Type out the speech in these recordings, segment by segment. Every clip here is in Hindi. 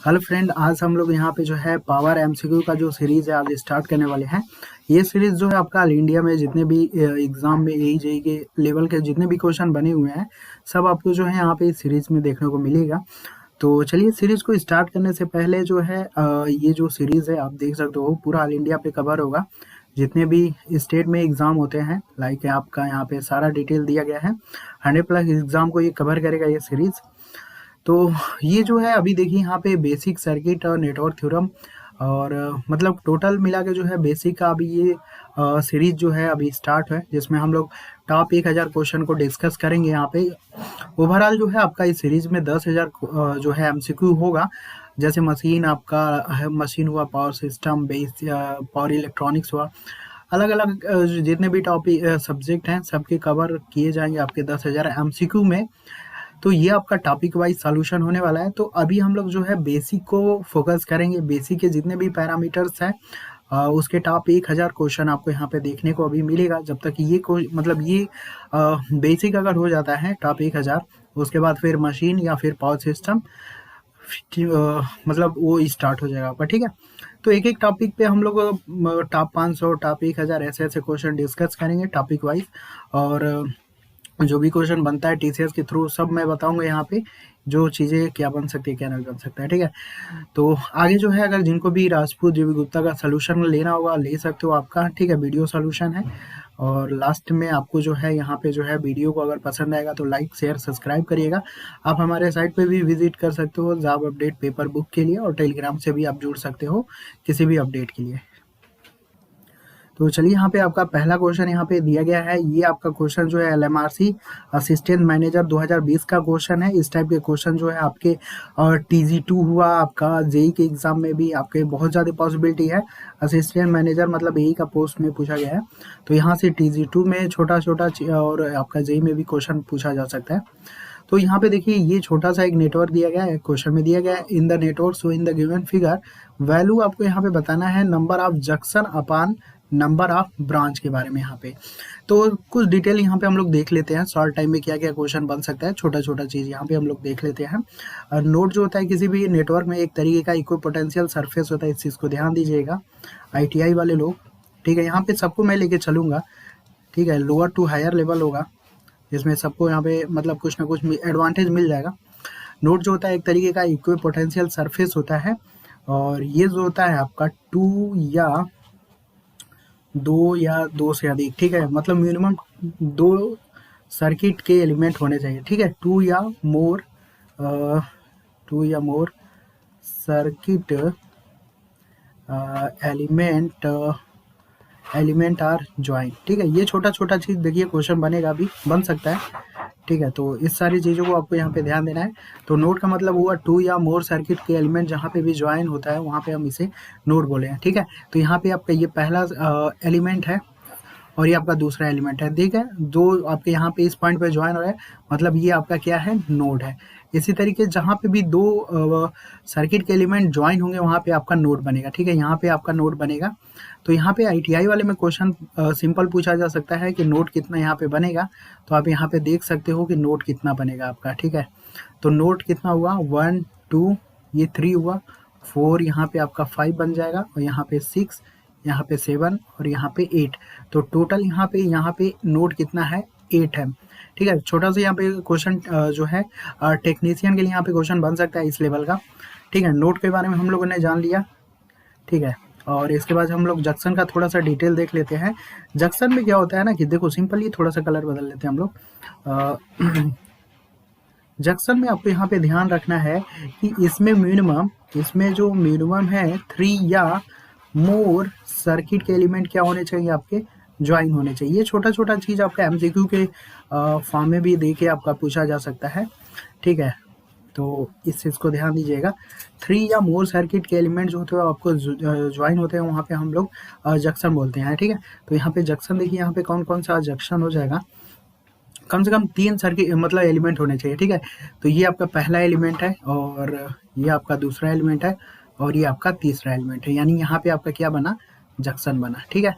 हेलो फ्रेंड, आज हम लोग यहाँ पे जो है पावर एमसीक्यू का जो सीरीज है आज स्टार्ट करने वाले हैं। ये सीरीज जो है आपका ऑल इंडिया में जितने भी एग्जाम में यही जेई के लेवल के जितने भी क्वेश्चन बने हुए हैं सब आपको जो है यहाँ पे इस सीरीज में देखने को मिलेगा। तो चलिए सीरीज को स्टार्ट करने से पहले जो है ये जो सीरीज है आप देख सकते हो पूरा ऑल इंडिया पे कवर होगा। जितने भी स्टेट में एग्जाम होते हैं लाइक आपका यहाँ पे सारा डिटेल दिया गया है। 100+ एग्जाम को ये कवर करेगा ये सीरीज। तो ये जो है अभी देखिए यहाँ पे बेसिक सर्किट और नेटवर्क थ्योरम और मतलब टोटल मिला के जो है बेसिक का अभी ये सीरीज जो है अभी स्टार्ट है, जिसमें हम लोग टॉप 1000 क्वेश्चन को डिस्कस करेंगे। यहाँ पे ओवरऑल जो है आपका इस सीरीज में 10,000 जो है एमसीक्यू होगा। जैसे मशीन आपका है, मशीन हुआ, power system, base power electronics हुआ, अलग अलग जितने भी टॉपिक सब्जेक्ट हैं सबके कवर किए जाएंगे आपके 10,000 एमसीक्यू में। तो ये आपका टॉपिक वाइज सॉल्यूशन होने वाला है। तो अभी हम लोग जो है बेसिक को फोकस करेंगे। बेसिक के जितने भी पैरामीटर्स हैं उसके टॉप 1000 क्वेश्चन आपको यहाँ पे देखने को अभी मिलेगा। जब तक ये मतलब ये बेसिक अगर हो जाता है टॉप 1000, उसके बाद फिर मशीन या फिर पावर सिस्टम मतलब वो स्टार्ट हो जाएगा आपका। ठीक है, तो एक एक टॉपिक पे हम लोग टॉप 500 टॉप 1000 ऐसे ऐसे क्वेश्चन डिस्कस करेंगे टॉपिक वाइज। और जो भी क्वेश्चन बनता है टीसीएस के थ्रू सब मैं बताऊंगा यहाँ पे, जो चीज़ें क्या बन सकती है क्या नहीं बन सकता है। ठीक है, तो आगे जो है अगर जिनको भी राजपूत जीवी गुप्ता का सोल्यूशन लेना होगा ले सकते हो आपका। ठीक है, वीडियो सोल्यूशन है। और लास्ट में आपको जो है यहाँ पे जो है वीडियो को अगर पसंद आएगा तो लाइक शेयर सब्सक्राइब करिएगा। आप हमारे साइट पे भी विजिट कर सकते हो जॉब अपडेट पेपर बुक के लिए, और टेलीग्राम से भी आप जुड़ सकते हो किसी भी अपडेट के लिए। तो चलिए यहाँ पे आपका पहला क्वेश्चन यहाँ पे दिया गया है। ये आपका क्वेश्चन जो है एलएमआरसी असिस्टेंट मैनेजर 2020 का क्वेश्चन है। इस टाइप के क्वेश्चन जो है आपके टीजी2 हुआ, आपका जेई के एग्जाम में भी आपके बहुत ज़्यादा पॉसिबिलिटी है। असिस्टेंट मैनेजर मतलब यही का पोस्ट में पूछा गया है। तो यहाँ से टीजी2 में छोटा छोटा और आपका जेई में भी क्वेश्चन पूछा जा सकता है। तो यहाँ पे देखिए ये छोटा सा एक नेटवर्क दिया गया है, क्वेश्चन में दिया गया है in the network so in the given figure value आपको यहाँ पे बताना है number of junction upon number of branch के बारे में यहाँ पे। तो कुछ डिटेल यहाँ पे हम लोग देख लेते हैं शॉर्ट टाइम में क्या क्या क्वेश्चन बन सकता है। छोटा छोटा चीज़ यहाँ पे हम लोग देख लेते हैं। और नोड जो होता है किसी भी नेटवर्क में एक तरीके का इक्विपोटेंशियल सरफेस होता है, इस चीज़ को ध्यान दीजिएगा आईटीआई वाले लोग। ठीक है, यहाँ पे सबको मैं लेके चलूँगा। ठीक है, लोअर टू हायर लेवल होगा जिसमें सबको यहाँ पे मतलब कुछ ना कुछ एडवांटेज मिल जाएगा। नोड जो होता है एक तरीके का इक्विपोटेंशियल सरफेस होता है, और ये जो होता है आपका दो या दो से अधिक। ठीक है, मतलब मिनिमम 2 सर्किट के एलिमेंट होने चाहिए। ठीक है, टू या मोर सर्किट एलिमेंट आर ज्वाइन। ठीक है, ये छोटा छोटा चीज़ देखिए क्वेश्चन बनेगा, अभी बन सकता है। ठीक है, तो इस सारी चीज़ों को आपको यहाँ पे ध्यान देना है। तो नोड का मतलब हुआ 2 या मोर सर्किट के एलिमेंट जहाँ पे भी ज्वाइन होता है वहाँ पे हम इसे नोड बोले हैं। ठीक है, तो यहाँ पे आपका ये पहला एलिमेंट है और ये आपका दूसरा एलिमेंट है। ठीक है, जो आपके यहाँ पे इस पॉइंट पे ज्वाइन हो रहा है मतलब ये आपका क्या है, नोड है। इसी तरीके जहाँ पे भी 2 सर्किट के एलिमेंट ज्वाइन होंगे वहाँ पे आपका नोड बनेगा। ठीक है, यहाँ पे आपका नोड बनेगा। तो यहाँ पे आईटीआई वाले में क्वेश्चन सिंपल पूछा जा सकता है कि नोड कितना यहाँ पे बनेगा। तो आप यहाँ पे देख सकते हो कि नोड कितना बनेगा आपका। ठीक है, तो नोड कितना हुआ, 1 2 ये 3 हुआ, 4 यहाँ पे आपका 5 बन जाएगा, और यहाँ पे 6, यहाँ पे 7 और यहाँ पे 8। तो टोटल यहाँ पे नोड कितना है, 8 है। ठीक है, छोटा सा यहाँ पे क्वेश्चन जो है टेक्नीशियन के लिए यहाँ पे क्वेश्चन बन सकता है इस लेवल का। ठीक है, नोड के बारे में हम लोगों ने जान लिया। ठीक है, और इसके बाद हम लोग जंक्शन का थोड़ा सा डिटेल देख लेते हैं। जंक्शन में क्या होता है ना कि देखो सिंपली थोड़ा सा कलर बदल लेते हैं हम लोग। जंक्शन में आपको यहाँ पे ध्यान रखना है कि इसमें जो मिनिमम है 3 या मोर सर्किट के एलिमेंट क्या होने चाहिए, आपके ज्वाइन होने चाहिए। ये छोटा छोटा चीज़ आपका एमसीक्यू के फॉर्म में भी दे के आपका पूछा जा सकता है। ठीक है, तो इस चीज़ को ध्यान दीजिएगा। 3 या मोर सर्किट के एलिमेंट जो होते हैं आपको ज्वाइन होते हैं वहाँ पे हम लोग जंक्शन बोलते हैं। ठीक है, तो यहाँ पे जंक्शन देखिए यहाँ पे कौन कौन सा जंक्शन हो जाएगा, कम से कम 3 सर्किट मतलब एलिमेंट होने चाहिए। ठीक है, तो ये आपका पहला एलिमेंट है, और ये आपका दूसरा एलिमेंट है, और ये आपका तीसरा एलिमेंट है। यानी यहाँ पे आपका क्या बना, जंक्शन बना। ठीक है,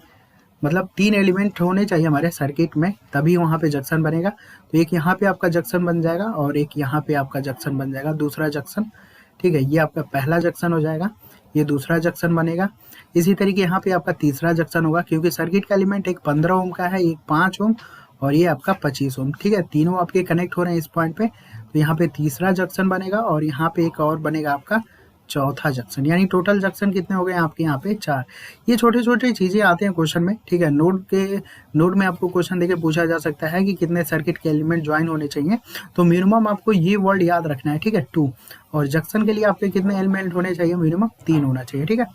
मतलब 3 एलिमेंट होने चाहिए हमारे सर्किट में तभी वहाँ पे जंक्शन बनेगा। तो एक यहाँ पे आपका जंक्शन बन जाएगा और एक यहाँ पे आपका जंक्शन बन जाएगा, दूसरा जंक्शन। ठीक है, ये आपका पहला जंक्शन हो जाएगा, ये दूसरा जंक्शन बनेगा। इसी तरीके यहाँ पे आपका तीसरा जंक्शन होगा, क्योंकि सर्किट का एलिमेंट एक 15 ओम का है, एक 5 ओम और ये आपका 25 ओम। ठीक है, तीनों आपके कनेक्ट हो रहे हैं इस पॉइंट पे, तो यहाँ पे तीसरा जंक्शन बनेगा और यहाँ पे एक और बनेगा आपका चौथा जंक्शन। यानी टोटल जंक्शन कितने हो गए आपके यहाँ पे 4। ये छोटे छोटे चीजें आते हैं क्वेश्चन में। ठीक है, नोड में आपको क्वेश्चन देके पूछा जा सकता है कि कितने सर्किट के एलिमेंट ज्वाइन होने चाहिए, तो मिनिमम आपको ये वर्ड याद रखना है। ठीक है, 2। और जंक्शन के लिए आपके कितने एलिमेंट होने चाहिए, मिनिमम 3 होना चाहिए। ठीक है,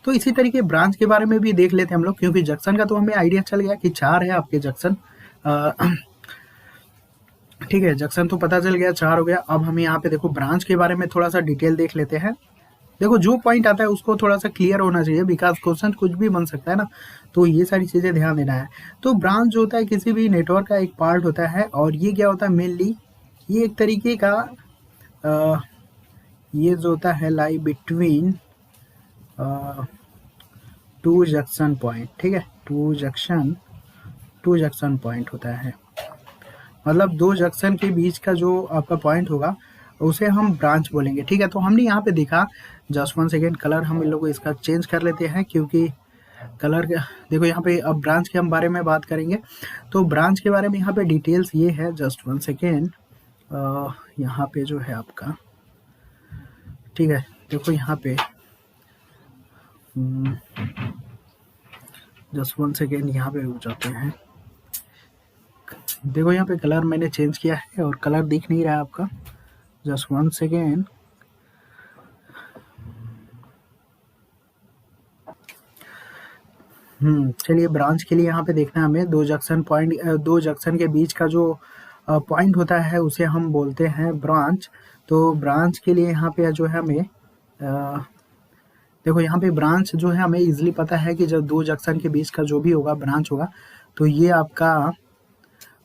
तो इसी तरीके ब्रांच के बारे में भी देख लेते हैं हम लोग, क्योंकि जंक्शन का तो हमें आइडिया चल गया कि 4 है आपके जंक्शन। ठीक है, जंक्शन तो पता चल गया 4 हो गया। अब हम यहाँ पे देखो ब्रांच के बारे में थोड़ा सा डिटेल देख लेते हैं। देखो जो पॉइंट आता है उसको थोड़ा सा क्लियर होना चाहिए, बिकॉज क्वेश्चन कुछ भी बन सकता है ना, तो ये सारी चीजें ध्यान देना है। तो ब्रांच जो होता है किसी भी नेटवर्क का एक पार्ट होता है, और ये क्या होता है मेनली, ये एक तरीके का ये जो होता है लाई बिटवीन 2 जंक्शन पॉइंट। ठीक है, 2 जंक्शन पॉइंट होता है, मतलब 2 जंक्शन के बीच का जो आपका पॉइंट होगा उसे हम ब्रांच बोलेंगे। ठीक है, तो हमने यहाँ पे देखा, जस्ट 1 सेकेंड, कलर हम इन लोगों इसका चेंज कर लेते हैं, क्योंकि कलर देखो यहाँ पे अब ब्रांच के हम बारे में बात करेंगे। तो ब्रांच के बारे में यहाँ पे डिटेल्स ये है, जस्ट 1 सेकेंड, यहाँ पे जो है आपका, ठीक है, देखो यहाँ पे जस्ट 1 सेकेंड, यहाँ पे रुक जाते हैं। देखो यहाँ पे कलर मैंने चेंज किया है और कलर दिख नहीं रहा है आपका, जस्ट 1 सेकेंड। चलिए, ब्रांच के लिए यहाँ पे देखना है हमें, 2 जंक्शन के बीच का जो पॉइंट होता है उसे हम बोलते हैं ब्रांच। तो ब्रांच के लिए यहाँ पे जो है हमें देखो यहाँ पे ब्रांच जो है हमें इजीली पता है कि जब 2 जंक्शन के बीच का जो भी होगा ब्रांच होगा। तो ये आपका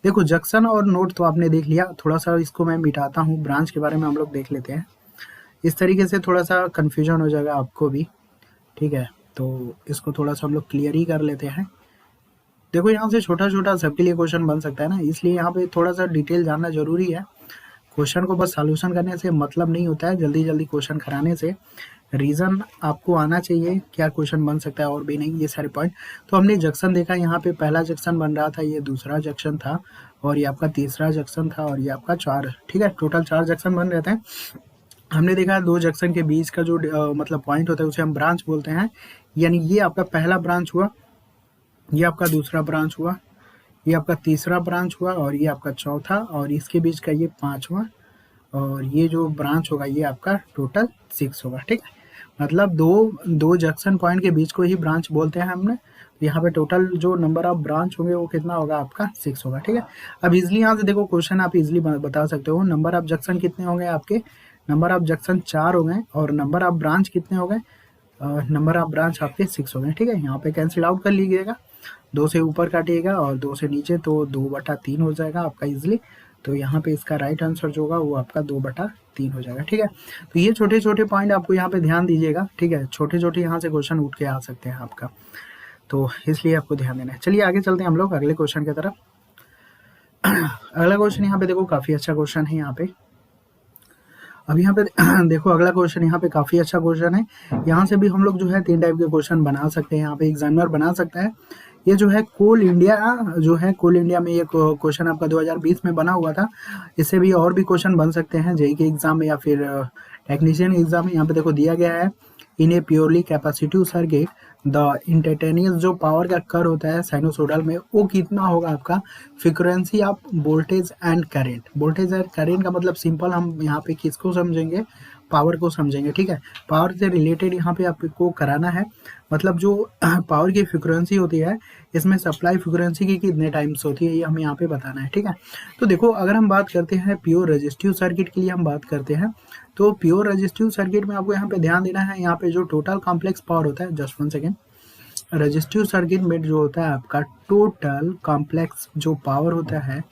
देखो जंक्शन और नोड तो आपने देख लिया, थोड़ा सा इसको मैं मिटाता हूँ, ब्रांच के बारे में हम लोग देख लेते हैं। इस तरीके से थोड़ा सा कन्फ्यूजन हो जाएगा आपको भी। ठीक है, तो इसको थोड़ा सा हम लोग क्लियर ही कर लेते हैं। देखो यहाँ से छोटा छोटा सबके लिए क्वेश्चन बन सकता है ना, इसलिए यहाँ पे थोड़ा सा डिटेल जानना जरूरी है। क्वेश्चन को बस सॉल्यूशन करने से मतलब नहीं होता है, जल्दी जल्दी क्वेश्चन कराने से रीजन आपको आना चाहिए, क्या क्वेश्चन बन सकता है और भी नहीं, ये सारे पॉइंट। तो हमने जंक्शन देखा, यहाँ पे पहला जंक्शन बन रहा था, ये दूसरा जंक्शन था और ये आपका तीसरा जंक्शन था और ये आपका 4। ठीक है, टोटल 4 जंक्शन बन रहे थे। हमने देखा 2 जंक्शन के बीच का जो मतलब पॉइंट होता है उसे हम ब्रांच बोलते हैं। यानी ये आपका पहला ब्रांच हुआ, ये आपका दूसरा ब्रांच हुआ, ये आपका तीसरा ब्रांच हुआ और ये आपका चौथा, और इसके बीच का ये 5वां, और ये जो ब्रांच होगा ये आपका टोटल 6 होगा। ठीक है, मतलब दो जंक्शन पॉइंट के बीच को ही ब्रांच बोलते हैं हमने। यहाँ पे टोटल जो नंबर ऑफ ब्रांच होंगे वो कितना होगा आपका 6 होगा। ठीक है, अब इजिली यहाँ से देखो क्वेश्चन आप इजिली बता सकते हो, नंबर ऑफ जंक्शन कितने होंगे आपके, नंबर ऑफ जंक्शन 4 हो गए और नंबर ऑफ ब्रांच कितने हो गए, नंबर ऑफ ब्रांच आपके 6 हो गए। ठीक है, यहाँ पे कैंसिल आउट कर लीजिएगा, 2 से ऊपर काटिएगा और 2 से नीचे, तो 2/3 हो जाएगा आपका इजिली। तो यहाँ पे इसका राइट आंसर जो होगा वो आपका 2/3 हो जाएगा। ठीक है, तो ये छोटे छोटे पॉइंट आपको यहाँ पे ध्यान दीजिएगा। ठीक है, छोटे छोटे यहाँ से क्वेश्चन उठ के आ सकते हैं आपका, तो इसलिए आपको ध्यान देना है। चलिए आगे चलते हैं हम लोग अगले क्वेश्चन की तरफ। अगला क्वेश्चन यहाँ पे देखो काफी अच्छा क्वेश्चन है यहाँ पे। अब यहाँ पे देखो अगला क्वेश्चन यहाँ पे काफी अच्छा क्वेश्चन है। यहाँ से भी हम लोग जो है 3 टाइप के क्वेश्चन बना सकते हैं, यहाँ पे एग्जामिनर बना सकता है। ये जो है कोल इंडिया में ये क्वेश्चन आपका 2020 में बना हुआ था। इससे भी और भी क्वेश्चन बन सकते हैं जेईई के एग्जाम में या फिर टेक्नीशियन एग्जाम में। यहाँ पे देखो दिया गया है, in a purely capacitive circuit the instantaneous जो पावर का कर होता है साइनोसोडल में, वो कितना होगा आपका frequency of voltage and current. Voltage and current का मतलब सिंपल हम यहाँ पे किसको समझेंगे, पावर को समझेंगे। ठीक है, पावर से रिलेटेड यहाँ पे आपको कराना है, मतलब जो पावर की फ्रीक्वेंसी होती है इसमें सप्लाई फ्रीक्वेंसी की कितने टाइम्स होती है ये हमें यहाँ पे बताना है। ठीक है, तो देखो अगर हम बात करते हैं प्योर रेजिस्टिव सर्किट के लिए हम बात करते हैं, तो प्योर रेजिस्टिव सर्किट में आपको यहाँ पे ध्यान देना है, यहाँ पे जो टोटल कॉम्प्लेक्स पावर होता है, जस्ट 1 सेकेंड, रेजिस्टिव सर्किट में जो होता है आपका टोटल कॉम्प्लेक्स जो पावर होता है,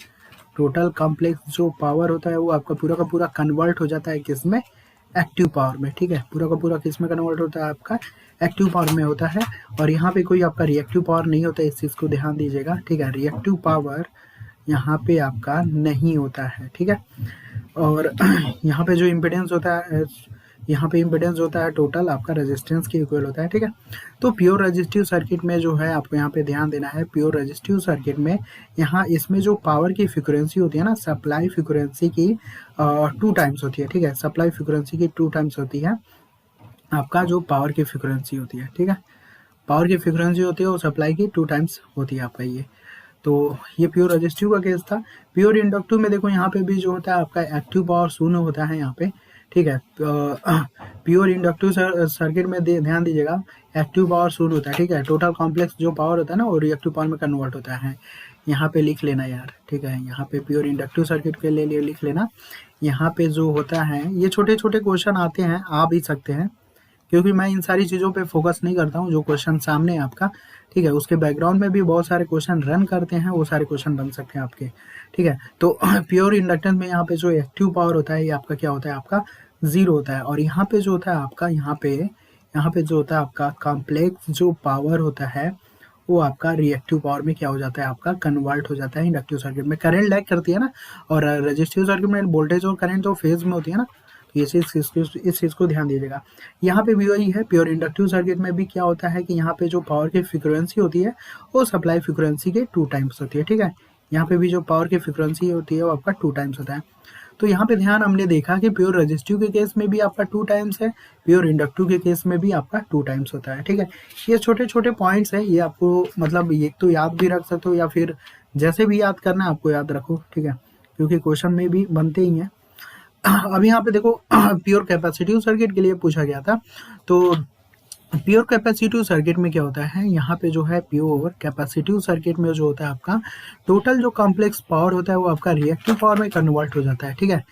टोटल कॉम्प्लेक्स जो पावर होता है वो आपका पूरा का पूरा कन्वर्ट हो जाता है किसमें, एक्टिव पावर में। ठीक है, पूरा का पूरा किस में कन्वर्ट होता है आपका एक्टिव पावर में होता है, और यहाँ पे कोई आपका रिएक्टिव पावर नहीं होता है, इस चीज़ को ध्यान दीजिएगा। ठीक है, रिएक्टिव पावर यहाँ पे आपका नहीं होता है। ठीक है, और यहाँ पे जो इम्पिडेंस होता है, यहाँ पे इम्पीडेंस होता है टोटल आपका रेजिस्टेंस के इक्वल होता है, ठीक है। तो प्योर रेजिस्टिव सर्किट में जो है आपको यहाँ पे ध्यान देना है, प्योर रेजिस्टिव सर्किट में यहाँ इसमें जो पावर की फ्रिक्वेंसी होती है ना, सप्लाई फ्रिक्वेंसी की 2 टाइम्स होती है, ठीक है। सप्लाई फ्रिक्वेंसी की 2 टाइम्स होती है आपका जो पावर की फ्रिक्वेंसी होती है, ठीक है। पावर की फ्रिक्वेंसी होती है वो सप्लाई की 2 टाइम्स होती है आपका ये। तो ये प्योर रेजिस्टिव का केस था। प्योर इंडक्टिव में देखो यहाँ पे भी जो होता है आपका एक्टिव पावर शून्य होता है यहाँ पे, ठीक है। प्योर इंडक्टिव सर्किट में ध्यान दीजिएगा, एक्टिव पावर शून्य होता है, ठीक है। टोटल कॉम्प्लेक्स जो पावर होता है ना वो रिएक्टिव पावर में कन्वर्ट होता है। यहाँ पे लिख लेना यार, ठीक है। यहाँ पे प्योर इंडक्टिव सर्किट के लिए लिख लेना। यहाँ पे जो होता है ये छोटे छोटे क्वेश्चन आते हैं, आ भी सकते हैं, क्योंकि मैं इन सारी चीज़ों पे फोकस नहीं करता हूँ। जो क्वेश्चन सामने है आपका, ठीक है, उसके बैकग्राउंड में भी बहुत सारे क्वेश्चन रन करते हैं, वो सारे क्वेश्चन बन सकते हैं आपके, ठीक है। तो प्योर इंडक्टेंस में यहाँ पे जो एक्टिव पावर होता है ये आपका क्या होता है, आपका 0 होता है। और यहाँ पे जो होता है आपका यहाँ पे जो होता है आपका कॉम्प्लेक्स जो पावर होता है वो आपका रिएक्टिव पावर में क्या हो जाता है, आपका कन्वर्ट हो जाता है। इंडक्टिव सर्किट में करंट लैग करती है ना, और रेजिस्टिव सर्किट में वोल्टेज और करंट जो फेज में होती है ना, तो इस चीज़ को ध्यान दीजिएगा। यहाँ पे भी वही है, प्योर इंडक्टिव सर्किट में भी क्या होता है कि यहाँ पे जो पावर की फ्रिक्वेंसी होती है वो सप्लाई फ्रिक्वेंसी के 2 टाइम्स होती है, ठीक है। यहाँ पे भी जो पावर की फ्रिक्वेंसी होती है वो आपका 2 टाइम्स होता है। तो यहाँ पे ध्यान हमने देखा कि प्योर रेजिस्टिव के केस में भी आपका 2 टाइम्स है, प्योर इंडक्टिव के केस में भी आपका 2 टाइम्स होता है, ठीक है। ये छोटे छोटे पॉइंट्स है, ये आपको मतलब ये तो याद भी रख सकते हो या फिर जैसे भी याद करना है आपको याद रखो, ठीक है, क्योंकि क्वेश्चन में भी बनते ही हैं। अब यहाँ पे देखो प्योर कैपेसिटिव सर्किट के लिए पूछा गया था। तो प्योर कैपेसिटिव सर्किट में क्या होता है, यहाँ पे जो है प्योर कैपेसिटिव सर्किट में जो होता है आपका टोटल जो कॉम्प्लेक्स पावर होता है वो आपका रिएक्टिव पावर में कन्वर्ट हो जाता है, ठीक है।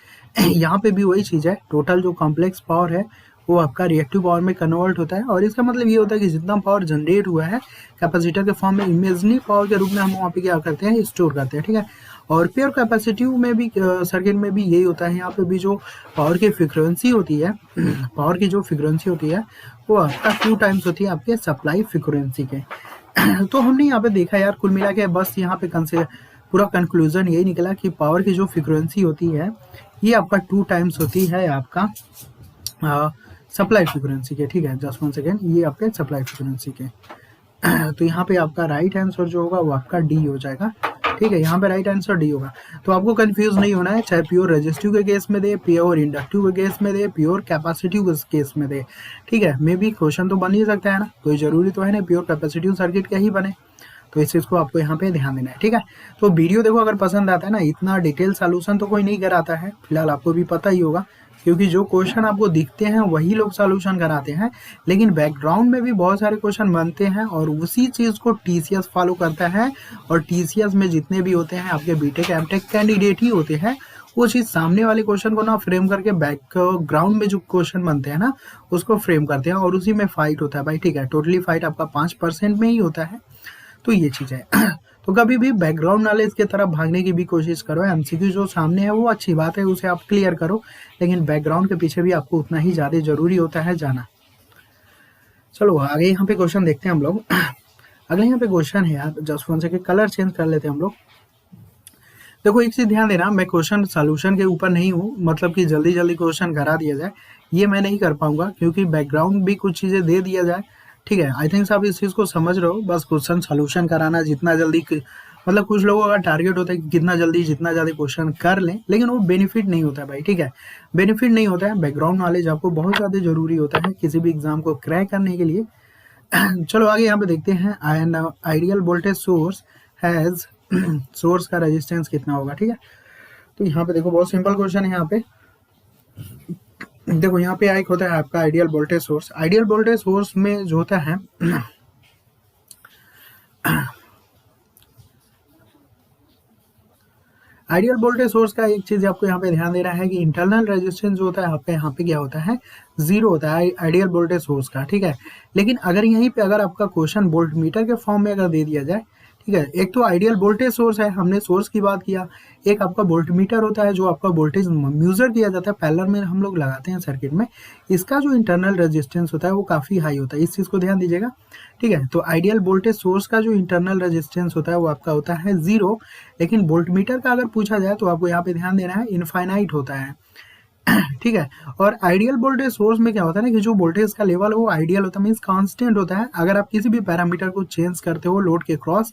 यहाँ पे भी वही चीज़ है, टोटल जो कॉम्प्लेक्स पावर है वो आपका रिएक्टिव पावर में कन्वर्ट होता है। और इसका मतलब ये होता है कि जितना पावर जनरेट हुआ है कैपेसिटर के फॉर्म में इमेजिनरी पावर के रूप में हम वहाँ पे क्या करते हैं, स्टोर करते हैं, ठीक है। और प्योर कैपेसिटिव में भी सर्किट में भी यही होता है। यहाँ पे भी जो पावर की फ्रिक्वेंसी होती है पावर की जो फ्रिक्वेंसी होती है वो आपका 2 टाइम्स होती है आपके सप्लाई फ्रिक्वेंसी के। तो हमने यहाँ पे देखा यार, कुल मिला के बस यहाँ पे पूरा कंक्लूजन यही निकला कि पावर की जो फ्रिक्वेंसी होती है ये आपका 2 टाइम्स होती है आपका सप्लाई फ्रिक्वेंसी के, ठीक है। जस्ट 1 सेकेंड, ये आपके सप्लाई फ्रिक्वेंसी के। तो यहाँ पे आपका राइट आंसर जो होगा वो आपका डी हो जाएगा, ठीक है। यहाँ पे राइट आंसर डी होगा। तो आपको कंफ्यूज नहीं होना है, चाहे प्योर रेजिस्टिव के केस में दे, प्योर इंडक्टिव के केस में दे, प्योर कैपेसिटिव के केस में दे, ठीक है। मे भी क्वेश्चन तो बन ही सकता है ना, कोई जरूरी तो है ना प्योर कैपेसिटिव सर्किट का ही बने। तो इस चीज़ को आपको यहाँ पे ध्यान देना है, ठीक है। तो वीडियो देखो, अगर पसंद आता है ना, इतना डिटेल सॉल्यूशन तो कोई नहीं कराता है, फिलहाल आपको भी पता ही होगा, क्योंकि जो क्वेश्चन आपको दिखते हैं वही लोग सॉल्यूशन कराते हैं, लेकिन बैकग्राउंड में भी बहुत सारे क्वेश्चन बनते हैं और उसी चीज़ को टीसीएस फॉलो करता है। और टीसीएस में जितने भी होते हैं आपके बीटेक एमटेक कैंडिडेट ही होते हैं, वो चीज़ सामने वाले क्वेश्चन को ना फ्रेम करके बैकग्राउंड में जो क्वेश्चन बनते हैं ना उसको फ्रेम करते हैं, और उसी में फाइट होता है भाई, ठीक है। टोटली फाइट आपका 5% में ही होता है। तो ये चीज़ है। तो कभी भी बैकग्राउंड नॉलेज की तरफ भागने की भी कोशिश करो। एमसीक्यू जो सामने है वो अच्छी बात है, उसे आप क्लियर करो, लेकिन बैकग्राउंड के पीछे भी आपको उतना ही ज़्यादा जरूरी होता है जाना। चलो आगे यहाँ पे क्वेश्चन देखते हैं हम लोग। अगले यहाँ पे क्वेश्चन है यार, जस्ट 1 सेकंड, कलर चेंज कर लेते हैं हम लोग। देखो एक चीज़ ध्यान देना, मैं क्वेश्चन सॉल्यूशन के ऊपर नहीं हूँ, मतलब कि जल्दी जल्दी क्वेश्चन करा दिया जाए ये मैं नहीं कर पाऊंगा, क्योंकि बैकग्राउंड भी कुछ चीज़ें दे दिया जाए, ठीक है। आई थिंक आप इस चीज़ को समझ रहे हो। बस क्वेश्चन सॉल्यूशन कराना जितना जल्दी, मतलब कुछ लोगों का टारगेट होता है कि कितना जल्दी जितना ज़्यादा क्वेश्चन कर लें, लेकिन वो बेनिफिट नहीं होता है भाई, ठीक है। बेनिफिट नहीं होता है। बैकग्राउंड नॉलेज आपको बहुत ज़्यादा जरूरी होता है किसी भी एग्जाम को क्रैक करने के लिए। चलो आगे यहाँ पे देखते हैं। Ideal voltage source has source का रेजिस्टेंस कितना होगा, ठीक है। तो यहाँ पे देखो बहुत सिंपल क्वेश्चन है। यहाँ पे देखो यहाँ पे एक होता है आपका ideal voltage source. Ideal voltage source में जो होता है आइडियल वोल्टेज सोर्स का एक चीज आपको यहाँ पे ध्यान देना है कि इंटरनल रेजिस्टेंस जो होता है आपका यहाँ पे क्या होता है, 0 होता है आइडियल वोल्टेज सोर्स का, ठीक है। लेकिन अगर यहीं पे अगर आपका क्वेश्चन वोल्ट मीटर के फॉर्म में अगर दे दिया जाए, ठीक है, एक तो आइडियल वोल्टेज सोर्स है, हमने सोर्स की बात किया, एक आपका वोल्ट मीटर होता है जो आपका वोल्टेज मेजर किया जाता है, पैरेलल में हम लोग लगाते हैं सर्किट में। इसका जो इंटरनल रेजिस्टेंस होता है वो काफ़ी हाई होता है, इस चीज़ को ध्यान दीजिएगा, ठीक है। तो आइडियल वोल्टेज सोर्स का जो इंटरनल रेजिस्टेंस होता है वो आपका होता है 0, लेकिन वोल्ट मीटर का अगर पूछा जाए तो आपको यहाँ पे ध्यान देना है इनफाइनाइट होता है। ठीक है। और आइडियल वोल्टेज सोर्स में क्या होता है ना कि जो वोल्टेज का लेवल है वो आइडियल होता है, मीन्स कांस्टेंट होता है। अगर आप किसी भी पैरामीटर को चेंज करते हो लोड के क्रॉस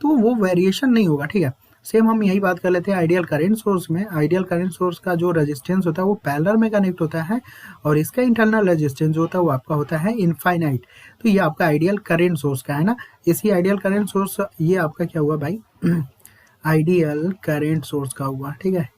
तो वो वेरिएशन नहीं होगा, ठीक है। सेम हम यही बात कर लेते हैं आइडियल करंट सोर्स में। आइडियल करंट सोर्स का जो रेजिस्टेंस होता है वो पैरेलल में कनेक्ट होता है और इसका इंटरनल रेजिस्टेंस जो होता है वो आपका होता है इनफाइनाइट। तो ये आपका आइडियल करंट सोर्स का है ना। इसी आइडियल करंट सोर्स ये आपका क्या हुआ भाई आइडियल करंट सोर्स का हुआ, ठीक है।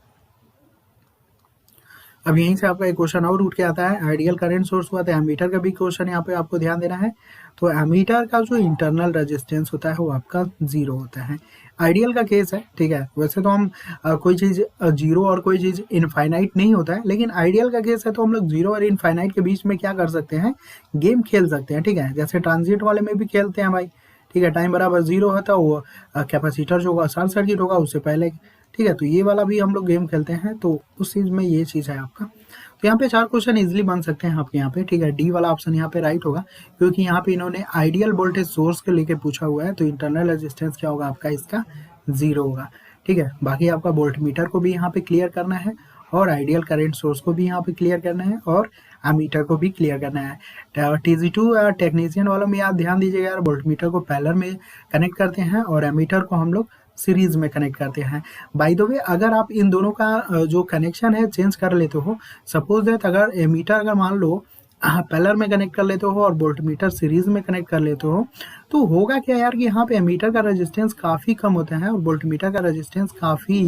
अब यहीं से आपका एक क्वेश्चन और उठ के आता है, आइडियल करंट सोर्स हुआ तो एमीटर का भी क्वेश्चन यहाँ पे आपको ध्यान देना है। तो एमीटर का जो इंटरनल रेजिस्टेंस होता है वो आपका 0 होता है। आइडियल का केस है, ठीक है। वैसे तो हम कोई चीज़ 0 और कोई चीज़ इनफाइनाइट नहीं होता है, लेकिन आइडियल का केस है तो हम लोग 0 और इनफाइनाइट के बीच में क्या कर सकते हैं, गेम खेल सकते हैं, ठीक है। जैसे ट्रांजिट वाले में भी खेलते हैं भाई, ठीक है। टाइम बराबर 0 होता है वो कैपेसिटर जो होगा शॉर्ट सर्किट होगा उससे पहले, ठीक है। तो ये वाला भी हम लोग गेम खेलते हैं, तो उस चीज़ में ये चीज़ है आपका। तो यहाँ पे 4 क्वेश्चन इजीली बन सकते हैं आपके यहाँ पे, ठीक है। डी वाला ऑप्शन यहाँ पे राइट होगा, क्योंकि यहाँ पे इन्होंने आइडियल वोल्टेज सोर्स के लेके पूछा हुआ है, तो इंटरनल रेजिस्टेंस क्या होगा आपका इसका 0 होगा, ठीक है। बाकी आपका वोल्ट मीटर को भी यहाँ पे क्लियर करना है और आइडियल करंट सोर्स को भी यहाँ पे क्लियर करना है और एमीटर को भी क्लियर करना है। TG2 टेक्नीशियन वालों में आप ध्यान दीजिएगा यार, वोल्ट मीटर को पैरेलल में कनेक्ट करते हैं और एमीटर को हम लोग सीरीज में कनेक्ट करते हैं। बाय द वे अगर आप इन दोनों का जो कनेक्शन है चेंज कर लेते हो, सपोज दैट अगर एमीटर अगर मान लो पैरेलल में कनेक्ट कर लेते हो और वोल्टमीटर सीरीज में कनेक्ट कर लेते हो, तो होगा क्या यार कि यहाँ पे एमीटर का रेजिस्टेंस काफ़ी कम होता है और वोल्टमीटर का रेजिस्टेंस काफ़ी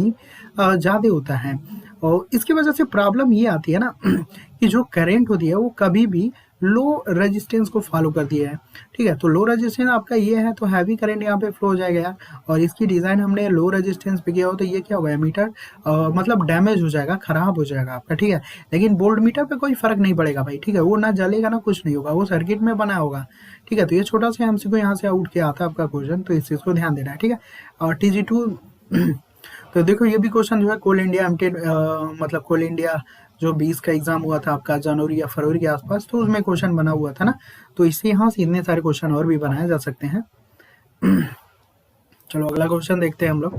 ज़्यादा होता है। और इसकी वजह से प्रॉब्लम ये आती है ना कि जो करंट होती है वो कभी भी लो रेजिस्टेंस को फॉलो करती है, ठीक है। तो लो रेजिस्टेंस आपका ये है तो हैवी करंट यहाँ पे फ्लो हो जाएगा यार, और इसकी डिज़ाइन हमने लो रेजिस्टेंस पे किया हो तो ये क्या होगा एमीटर मतलब डैमेज हो जाएगा, खराब हो जाएगा आपका, ठीक है। लेकिन वोल्ट मीटर पे कोई फर्क नहीं पड़ेगा भाई, ठीक है। वो ना जलेगा ना कुछ नहीं होगा, वो सर्किट में बना होगा, ठीक है। तो ये छोटा सा एमसीक्यू यहाँ से उठ के आता है आपका क्वेश्चन, तो इस चीज़ को ध्यान देना है, ठीक है। और TG2 तो देखो ये भी क्वेश्चन जो है कोल इंडिया मतलब कोल इंडिया जो 20 का एग्जाम हुआ था आपका जनवरी या फरवरी के आसपास, तो उसमें क्वेश्चन बना हुआ था ना, तो इससे यहाँ से इतने सारे क्वेश्चन और भी बनाए जा सकते हैं। चलो अगला क्वेश्चन देखते हैं हम लोग।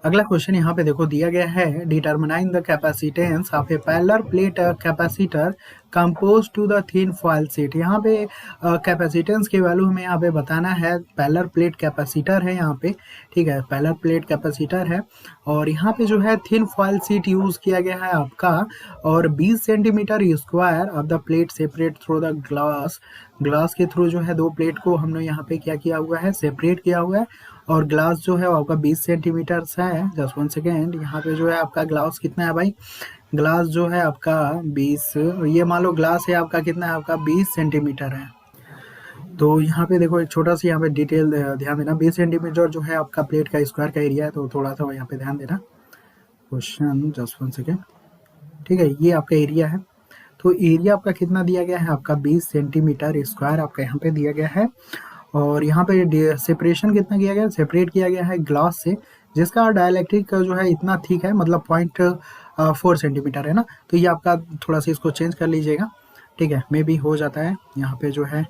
अगला क्वेश्चन यहाँ पे देखो दिया गया है, determine the capacitance of a parallel plate capacitor compose to the thin foil sheet. यहाँ पे कैपेसिटेंस के वैल्यू हमें यहाँ पे बताना है। पैरेलल प्लेट कैपेसिटर है यहाँ पे, ठीक है। पैरेलल प्लेट कैपेसिटर है और यहाँ पे जो है थिन फॉयल शीट यूज किया गया है आपका, और 20 centimetre square of the plate separate through the glass के थ्रू जो है दो प्लेट को हमने यहाँ पे क्या किया हुआ है, सेपरेट किया हुआ है। और ग्लास जो है वो आपका 20 सेंटीमीटर है। जस्ट 1 सेकेंड, यहाँ पे जो है आपका ग्लास कितना है भाई, ग्लास जो है आपका 20, ये मान लो ग्लास है आपका कितना है, आपका 20 सेंटीमीटर है। तो यहाँ पे देखो एक छोटा सा यहाँ पे डिटेल ध्यान देना, 20 सेंटीमीटर जो है आपका प्लेट का स्क्वायर का एरिया है, तो थोड़ा सा यहाँ पे ध्यान देना क्वेश्चन। जस्ट 1 सेकेंड, ठीक है। ये आपका एरिया है, तो एरिया आपका कितना दिया गया है, आपका 20 सेंटीमीटर स्क्वायर आपका यहाँ पे दिया गया है। और यहाँ पे सेपरेशन कितना किया गया, सेपरेट किया गया है ग्लास से, जिसका डायलैक्ट्रिक जो है इतना थिक है, मतलब 0.4 सेंटीमीटर है ना। तो ये आपका थोड़ा सा इसको चेंज कर लीजिएगा, ठीक है। मे भी हो जाता है यहाँ पे जो है,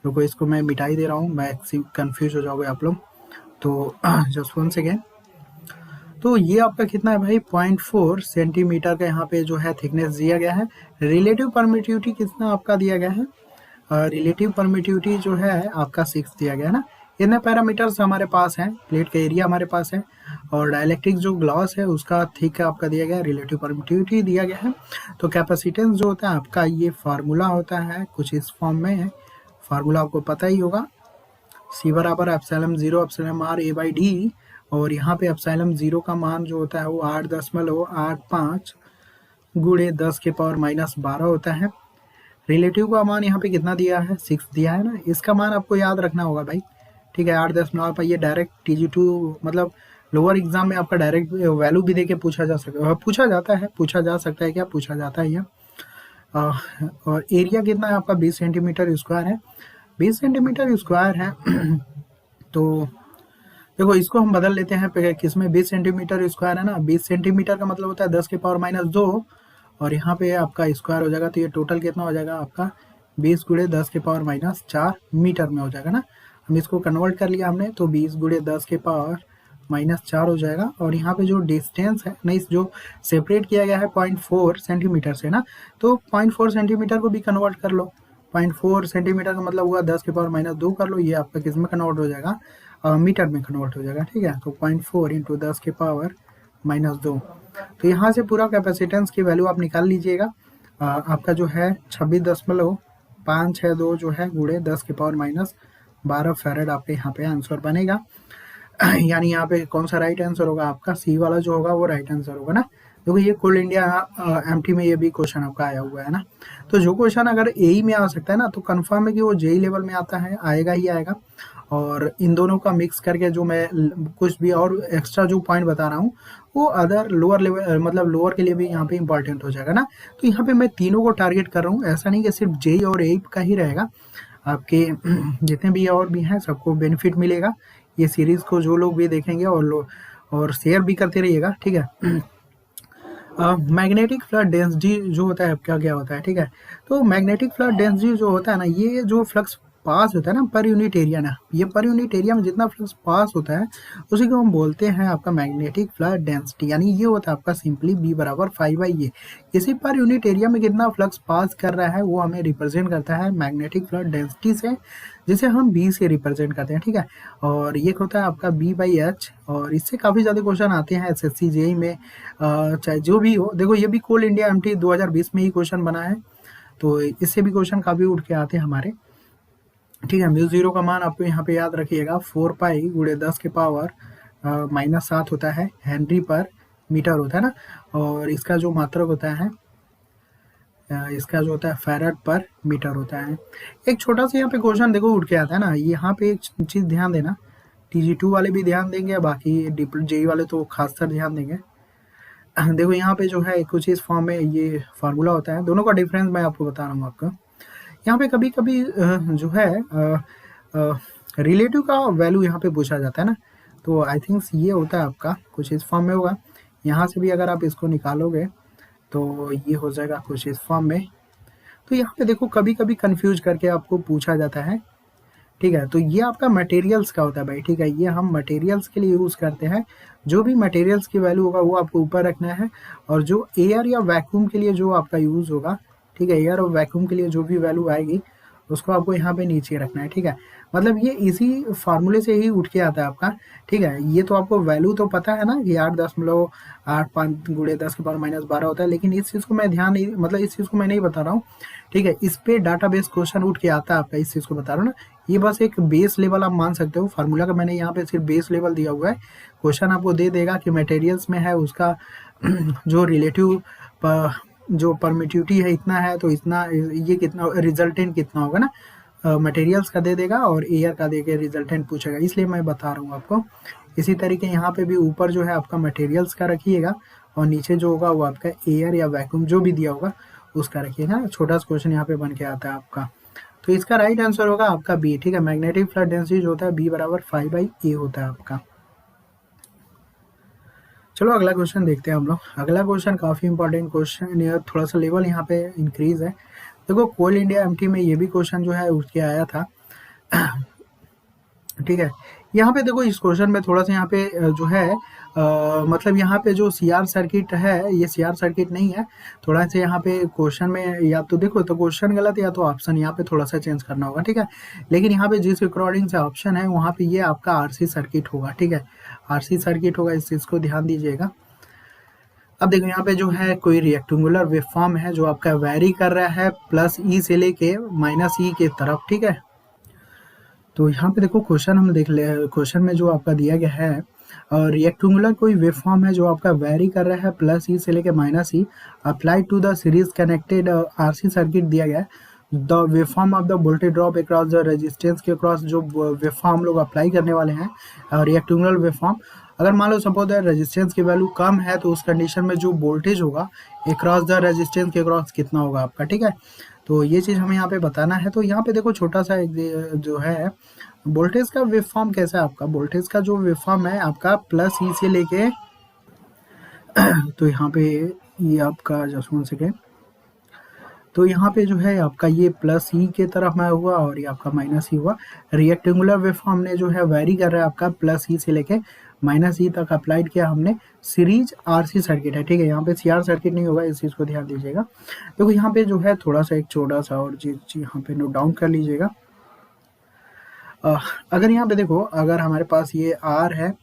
रुको इसको मैं मिटा ही दे रहा हूँ, मैं कंफ्यूज हो जाओगे आप लोग। तो जस्ट 1 सेकेंड, तो ये आपका कितना है भाई 0.4 सेंटीमीटर का यहाँ पे जो है थिकनेस दिया गया है। रिलेटिव परमिटिविटी कितना आपका दिया गया है, रिलेटिव परमिटिविटी जो है आपका 6 दिया गया है ना। इतने पैरामीटर्स हमारे पास हैं, प्लेट का एरिया हमारे पास है और डाइलेक्ट्रिक जो ग्लास है उसका थिक आपका दिया गया है, रिलेटिव परमिटिविटी दिया गया है। तो कैपेसिटेंस जो होता है आपका ये फार्मूला होता है कुछ इस फॉर्म में है, फार्मूला आपको पता ही होगा, C बराबर एप्सिलॉन 0 एप्सिलॉन r A/d। और यहाँ पे एप्सिलॉन 0 का मान जो होता है वो 8.85 गुणे 10 के पावर -12 होता है। रिलेटिव का मान यहाँ पे कितना दिया है, 6 दिया है ना, इसका मान आपको याद रखना होगा भाई, ठीक है। 8.9 ये डायरेक्ट TG2 मतलब लोअर एग्जाम में आपका डायरेक्ट वैल्यू भी देके पूछा जा सकता है, पूछा जाता है, पूछा जा सकता है, क्या पूछा जाता है यह। और एरिया कितना है आपका 20 सेंटीमीटर स्क्वायर है, 20 सेंटीमीटर स्क्वायर है। तो देखो इसको हम बदल लेते हैं किसमें, 20 सेंटीमीटर स्क्वायर है ना, 20 सेंटीमीटर का मतलब होता है 10 के पावर -2 और यहाँ पे आपका स्क्वायर हो जाएगा, तो ये टोटल कितना हो जाएगा आपका 20 गुणे 10 के पावर -4 मीटर में हो जाएगा ना। हम इसको कन्वर्ट कर लिया हमने, तो 20 गुणे 10 के पावर -4 हो जाएगा। और यहाँ पे जो डिस्टेंस है नहीं, जो सेपरेट किया गया है 0.4 सेंटीमीटर से ना, तो 0.4 सेंटीमीटर को भी कन्वर्ट कर लो। 0.4 सेंटीमीटर का मतलब हुआ 10⁻2 कर लो, ये आपका किस में कन्वर्ट हो जाएगा, मीटर में कन्वर्ट हो जाएगा, ठीक है। तो 0.4 इंटू 10⁻2। तो यहाँ से पूरा कैपेसिटेंस की वैल्यू आप निकाल लीजिएगा। आपका जो है 26.562 जो है गुणे 10⁻12 फैरेड आपके यहाँ पे आंसर बनेगा। यानी यहाँ पे कौन सा राइट आंसर होगा आपका, सी वाला जो होगा वो राइट आंसर होगा ना, क्योंकि ये कोल इंडिया एमटी में ये भी क्वेश्चन आपका आया हुआ है ना। तो जो क्वेश्चन अगर एई में आ सकता है ना, तो कंफर्म है कि वो जेई लेवल में आता है, आएगा ही आएगा। और इन दोनों का मिक्स करके जो मैं कुछ भी और एक्स्ट्रा जो पॉइंट बता रहा हूँ वो अदर लोअर लेवल मतलब लोअर के लिए भी यहाँ पे इंपॉर्टेंट हो जाएगा ना। तो यहाँ पे मैं तीनों को टारगेट कर रहा हूँ, ऐसा नहीं कि सिर्फ जेई और एई का ही रहेगा, आपके जितने भी और भी हैं सबको बेनिफिट मिलेगा। ये सीरीज को जो लोग भी देखेंगे और शेयर भी करते रहिएगा, ठीक है। मैग्नेटिक फ्लक्स डेंसिटी जो होता है क्या क्या होता है, ठीक है। तो मैग्नेटिक फ्लक्स डेंसिटी जो होता है ना, ये जो फ्लक्स पास होता है ना पर यूनिट एरिया ना, ये पर यूनिट एरिया में जितना फ्लक्स पास होता है उसी को हम बोलते हैं आपका मैग्नेटिक फ्लक्स डेंसिटी। यानी ये होता है आपका सिंपली B बराबर 5/A। इसी पर यूनिट एरिया में कितना फ्लक्स पास कर रहा है वो हमें रिप्रेजेंट करता है मैग्नेटिक फ्लक्स डेंसिटी से, जिसे हम B से रिप्रेजेंट करते हैं, ठीक है। और ये होता है आपका B/H। और इससे काफ़ी ज़्यादा क्वेश्चन आते हैं SSC जेई में, चाहे जो भी हो। देखो ये भी कोल इंडिया MT 2020 में ही क्वेश्चन बना है, तो इससे भी क्वेश्चन काफ़ी उठ के आते हैं हमारे, ठीक है। म्यू 0 का मान आपको यहाँ पे याद रखिएगा 4 पाई गुणे 10⁻⁻7 होता है, हेनरी पर मीटर होता है ना। और इसका जो मात्रक होता है इसका जो होता है फैरड पर मीटर होता है। एक छोटा सा यहाँ पे क्वेश्चन देखो उठ के आता है ना, यहाँ पे एक चीज़ ध्यान देना, TG2 वाले भी ध्यान देंगे, बाकी जेई वाले तो खासकर ध्यान देंगे। देखो यहाँ पे जो है कुछ इस फॉर्म में ये फार्मूला होता है, दोनों का डिफरेंस मैं आपको बता रहा हूँ आपको। यहाँ पे कभी कभी जो है रिलेटिव का वैल्यू यहाँ पे पूछा जाता है ना, तो आई थिंक ये होता है आपका कुछ इस फॉर्म में होगा। यहाँ से भी अगर आप इसको निकालोगे तो ये हो जाएगा कुछ इस फॉर्म में। तो यहाँ पे देखो कभी कभी कंफ्यूज करके आपको पूछा जाता है, ठीक है। तो ये आपका मटेरियल्स का होता है भाई, ठीक है। ये हम मटेरियल्स के लिए यूज़ करते हैं, जो भी मटेरियल्स की वैल्यू होगा वो आपको ऊपर रखना है। और जो एयर या वैक्यूम के लिए जो आपका यूज़ होगा, ठीक है, एयर और वैक्यूम के लिए जो भी वैल्यू आएगी उसको आपको यहाँ पे नीचे रखना है, ठीक है। मतलब ये इसी फार्मूले से ही उठ के आता है आपका, ठीक है। ये तो आपको वैल्यू तो पता है ना कि 8.85 गुणे 10⁻12 होता है, लेकिन इस चीज़ को मैं ध्यान नहीं, मतलब इस चीज़ को मैं नहीं बता रहा हूँ, ठीक है। इस पे डाटाबेस क्वेश्चन उठ के आता है आपका, इस चीज़ को बता रहा हूँ ना। ये बस एक बेस लेवल आप मान सकते हो, फार्मूला का मैंने यहाँ पे सिर्फ बेस लेवल दिया हुआ है। क्वेश्चन आपको दे देगा कि मटेरियल्स में है उसका जो रिलेटिव जो परमिटिविटी है इतना है, तो इतना ये कितना रिजल्टेंट कितना होगा ना, मटेरियल्स का दे देगा और एयर का दे के रिजल्टेंट पूछेगा, इसलिए मैं बता रहा हूँ आपको। इसी तरीके यहाँ पे भी ऊपर जो है आपका मटेरियल्स का रखिएगा और नीचे जो होगा वो आपका एयर या वैक्यूम जो भी दिया होगा उसका रखिएगा। छोटा सा क्वेश्चन यहाँ पे बन के आता है आपका। तो इसका राइट आंसर होगा आपका B, ठीक है। मैग्नेटिक फ्लक्स डेंसिटी जो होता है B बराबर 5/A होता है आपका। चलो अगला क्वेश्चन देखते हैं हम लोग। अगला क्वेश्चन काफ़ी इंपॉर्टेंट क्वेश्चन, थोड़ा सा लेवल यहाँ पे इंक्रीज है। देखो कोल इंडिया MT में ये भी क्वेश्चन जो है उठ के आया था, ठीक है। यहाँ पे देखो इस क्वेश्चन में थोड़ा सा यहाँ पे जो है मतलब यहाँ पे जो CR सर्किट है ये CR सर्किट नहीं है। थोड़ा सा यहाँ पे क्वेश्चन में या तो देखो तो क्वेश्चन गलत या तो ऑप्शन यहाँ पे थोड़ा सा चेंज करना होगा, ठीक है। लेकिन यहाँ पे जिस अकॉर्डिंग से ऑप्शन है वहाँ पे ये आपका RC सर्किट होगा, ठीक है। RC सर्किट होगा, इस चीज़ को ध्यान दीजिएगा। अब देखो यहाँ पे जो है कोई रेक्टेंगुलर वेवफॉर्म है जो आपका वेरी कर रहा है +E से लेके -E के तरफ, ठीक है। तो यहाँ पे देखो क्वेश्चन हम देख ले, क्वेश्चन में जो आपका दिया गया है रेक्टेंगुलर कोई वेवफॉर्म है जो आपका वेरी कर रहा है +E से लेके -E apply to the series connected RC circuit दिया गया है। The waveform of the voltage drop across the resistance के अक्रॉस जो वेवफॉर्म लोग अप्लाई करने वाले हैं रेक्टेंगुलर वेवफॉर्म, अगर मान लो सपोज दैट रेजिस्टेंस की वैल्यू कम है तो उस कंडीशन में जो वोल्टेज होगा अक्रॉस द रेजिस्टेंस के अक्रॉस कितना होगा आपका, ठीक है। तो ये चीज़ हमें यहाँ पे बताना है। तो यहाँ पे देखो छोटा सा जो है वोल्टेज का वेवफॉर्म कैसा है आपका, वोल्टेज का जो वेवफॉर्म है आपका +E से लेके तो यहाँ पे ये आपका जस्ट 1 सेकेंड, तो यहाँ पे जो है आपका ये +E के तरफ में हुआ और ये आपका -E हुआ। रेक्टेंगुलर वेवफॉर्म ने जो है वेरी कर रहा है आपका +E से लेके माइनस ई तक अप्लाइड किया हमने, सीरीज आरसी सर्किट है, ठीक है। यहाँ पे सीआर सर्किट नहीं होगा, इस चीज़ को ध्यान दीजिएगा। देखो यहाँ पे जो है थोड़ा सा एक छोटा सा और चीज यहाँ पे नोट डाउन कर लीजिएगा। अगर यहाँ पे देखो, अगर हमारे पास ये आर है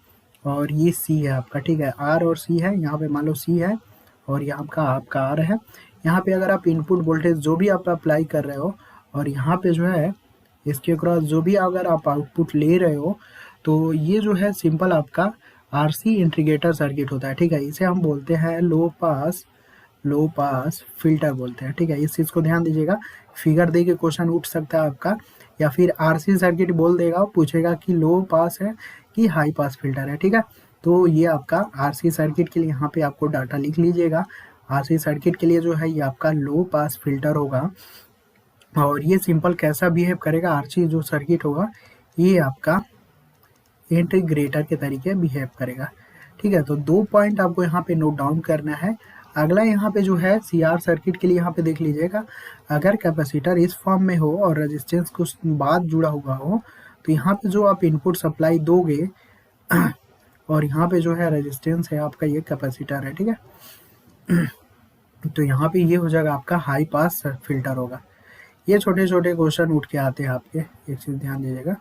और ये सी है आपका, ठीक है, आर और सी है, यहाँ पे मान लो सी है और यहाँ आपका आर है। यहाँ पे अगर आप इनपुट वोल्टेज जो भी आप अप्लाई कर रहे हो और यहाँ पे जो है इसके क्रॉस जो भी अगर आप आउटपुट ले रहे हो, तो ये जो है सिंपल आपका आरसी इंटीग्रेटर सर्किट होता है, ठीक है। इसे हम बोलते हैं लो पास फिल्टर बोलते हैं, ठीक है। इस चीज़ को ध्यान दीजिएगा। फिगर दे के क्वेश्चन उठ सकता है आपका, या फिर आरसी सर्किट बोल देगा, पूछेगा कि लो पास है कि हाई पास फिल्टर है, ठीक है। तो ये आपका आरसी सर्किट के लिए यहाँ पे आपको डाटा लिख लीजिएगा। आरसी सर्किट के लिए जो है ये आपका लो पास फिल्टर होगा और ये सिंपल कैसा बिहेव करेगा, आरसी जो सर्किट होगा ये आपका इंटीग्रेटर के तरीके बिहेव करेगा, ठीक है। तो 2 पॉइंट आपको यहाँ पे नोट डाउन करना है। अगला यहाँ पे जो है सीआर सर्किट के लिए यहाँ पे देख लीजिएगा, अगर कैपेसिटर इस फॉर्म में हो और रेजिस्टेंस कुछ बाद जुड़ा हुआ हो, तो यहाँ पे जो आप इनपुट सप्लाई दोगे और यहाँ पे जो है रेजिस्टेंस है आपका, ये कैपेसिटर है, ठीक है। तो यहाँ पे ये हो जाएगा आपका हाई पास फिल्टर होगा। ये छोटे छोटे क्वेश्चन उठ के आते हैं आपके, एक चीज ध्यान दीजिएगा।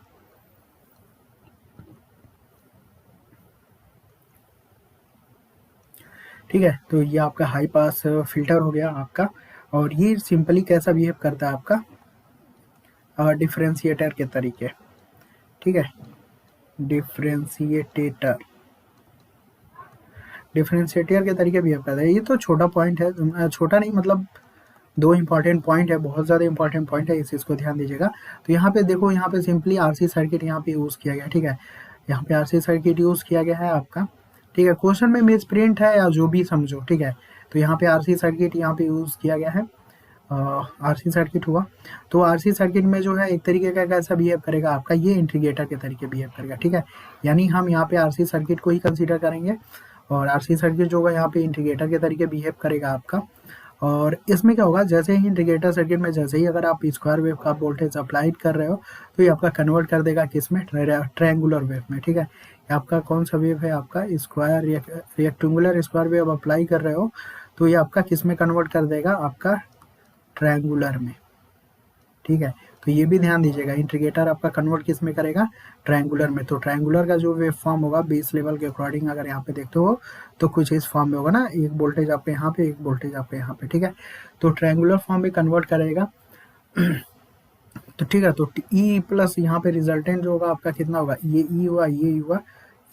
ठीक है, तो ये आपका हाई पास फिल्टर हो गया आपका, और ये सिंपली कैसा बिहेव करता है आपका डिफरेंशिएटर के तरीके, ठीक है। डिफरेंशिएटर के तरीके बिहेव करता है। ये तो छोटा पॉइंट है, छोटा नहीं मतलब 2 इंपॉर्टेंट पॉइंट है, बहुत ज़्यादा इंपॉर्टेंट पॉइंट है, इस चीज़ को ध्यान दीजिएगा। तो यहाँ पे देखो, यहाँ पे सिंपली आरसी सर्किट यहाँ पे यूज़ किया गया, ठीक है। यहाँ पे आरसी सर्किट यूज़ किया गया है आपका, ठीक है। क्वेश्चन में मिस प्रिंट है या जो भी समझो, ठीक है। तो यहाँ पे आरसी सर्किट यहाँ पे यूज़ किया गया है, आरसी सर्किट हुआ। तो आरसी सर्किट में जो है एक तरीके का कैसा बिहेव करेगा आपका, ये इंटीग्रेटर के तरीके बिहेव करेगा, ठीक है। यानी हम यहाँ पे आरसी सर्किट को ही कंसीडर करेंगे और आरसी सर्किट जो होगा यहाँ पे इंटीग्रेटर के तरीके बिहेव करेगा आपका। और इसमें क्या होगा, जैसे ही इंटीग्रेटर सर्किट में जैसे ही अगर आप स्क्वायर वेव का वोल्टेज अप्लाई कर रहे हो, तो ये आपका कन्वर्ट कर देगा किस में, ट्रायंगुलर वेव में, ठीक है। आपका कौन सा वेव है, आपका square rectangular square wave apply कर रहे हो, तो ये आपका किस में कन्वर्ट कर देगा, आपका ट्रायंगुलर में, ठीक है। तो ये भी ध्यान दीजिएगा, इंटीग्रेटर आपका कन्वर्ट किस में करेगा, ट्रायंगुलर में। तो ट्रायंगुलर का जो वेव फॉर्म होगा बेस लेवल के अकॉर्डिंग अगर यहाँ पे देखते हो तो कुछ इस फॉर्म में होगा ना, एक वोल्टेज आपके यहाँ पे, एक वोल्टेज आपके यहाँ पे, ठीक है। तो ट्रायंगुलर फॉर्म में कन्वर्ट करेगा। तो ठीक है, तो ई प्लस यहाँ पे रिजल्टेंट जो होगा आपका कितना होगा, ये ई हुआ, ये हुआ,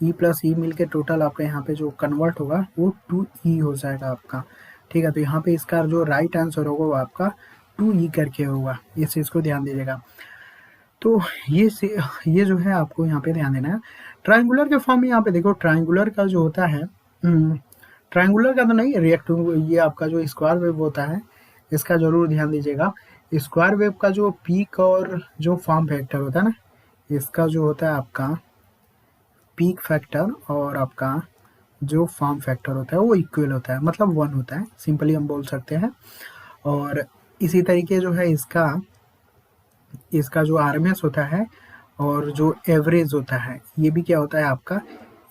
ई प्लस ई मिल के टोटल आपका यहाँ पे जो कन्वर्ट होगा वो 2E हो जाएगा आपका, ठीक है। तो यहाँ पे इसका जो राइट आंसर होगा वो आपका 2E करके होगा, इस चीज़ को ध्यान दीजिएगा। तो ये जो है आपको यहाँ पे ध्यान देना है। ट्रायंगुलर के फॉर्म में यहाँ पे देखो, ट्रायंगुलर का जो होता है, ट्रायंगुलर का तो नहीं, ये आपका जो स्क्वायर वेव होता है इसका जरूर ध्यान दीजिएगा। स्क्वायर वेव का जो पीक और जो फॉर्म फैक्टर होता है ना, इसका जो होता है आपका पीक फैक्टर और आपका जो फॉर्म फैक्टर होता है वो इक्वल होता है, मतलब 1 होता है, सिंपली हम बोल सकते हैं। और इसी तरीके जो है इसका जो आरएमएस होता है और जो एवरेज होता है, ये भी क्या होता है आपका,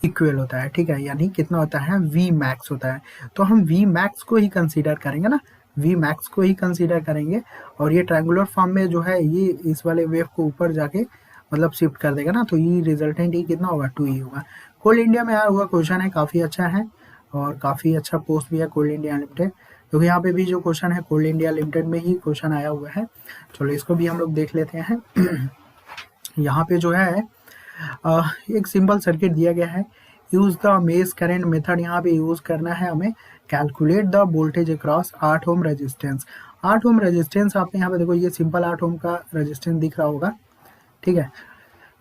इक्वल होता है, ठीक है। यानी कितना होता है, वी मैक्स होता है। तो हम वी मैक्स को ही कंसीडर करेंगे ना, वी मैक्स को ही कंसीडर करेंगे। और ये ट्रायंगुलर फॉर्म में जो है ये इस वाले वेव को ऊपर जाके मतलब शिफ्ट कर देगा ना, तो ये रिजल्टेंट ही कितना होगा, 2E होगा। कोल इंडिया में आया हुआ क्वेश्चन है, काफ़ी अच्छा है और काफ़ी अच्छा पोस्ट भी है कोल इंडिया लिमिटेड, क्योंकि यहाँ पे भी जो क्वेश्चन है कोल इंडिया लिमिटेड में ही क्वेश्चन आया हुआ है। चलो इसको भी हम लोग देख लेते हैं। यहाँ पे जो है एक सिंपल सर्किट दिया गया है, यूज द मेज करेंट मेथड यहाँ पे यूज करना है हमें। Calculate the voltage across 8 ohm resistance. 8 ohm resistance आपने यहाँ पे देखो, ये सिंपल 8 ओम का रेजिस्टेंस दिख रहा होगा, ठीक है।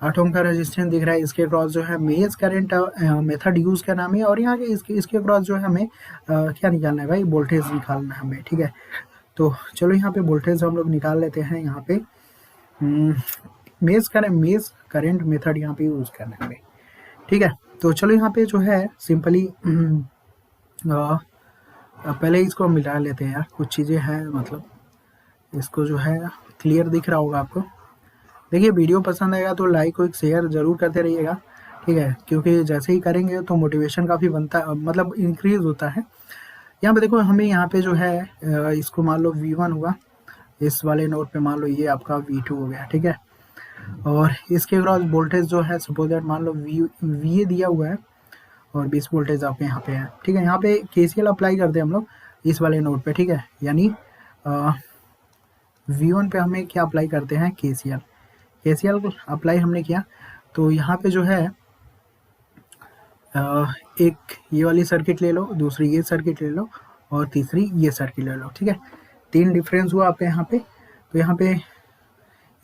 8 ओम का रेजिस्टेंस दिख रहा है, इसके क्रॉस जो है मेज करंट मेथड यूज करना है, और यहाँ के इसके क्रॉस जो है हमें क्या निकालना है भाई, वोल्टेज निकालना है हमें, ठीक है। तो चलो यहाँ पे वोल्टेज हम लोग निकाल लेते हैं। यहाँ पे मेज करंट मेथड यहाँ पे यूज करना है हमें, ठीक है। तो चलो यहाँ पे जो है सिंपली पहले इसको मिला लेते हैं यार, कुछ चीज़ें हैं मतलब इसको जो है क्लियर दिख रहा होगा आपको। देखिए वीडियो पसंद आएगा तो लाइक और शेयर जरूर करते रहिएगा, ठीक है, क्योंकि जैसे ही करेंगे तो मोटिवेशन काफ़ी बनता मतलब इंक्रीज होता है। यहाँ पे देखो हमें यहाँ पे जो है इसको मान लो V1 हुआ, इस वाले नोड पे मान लो ये आपका V2 हो गया, ठीक है। और इसके अक्रॉस वोल्टेज जो है सपोज दैट मान लो VA दिया हुआ है और 20 वोल्टेज आपके यहाँ पे है, ठीक है। यहाँ पे KCL अप्लाई करते हैं हम लोग इस वाले नोड पे, ठीक है। यानी V1 पे हमें क्या अप्लाई करते हैं, KCL अप्लाई हमने किया तो यहाँ पे जो है एक ये वाली सर्किट ले लो, दूसरी ये सर्किट ले लो और तीसरी ये सर्किट ले लो, ठीक है। 3 डिफरेंस हुआ आपके यहाँ पे। तो यहाँ पे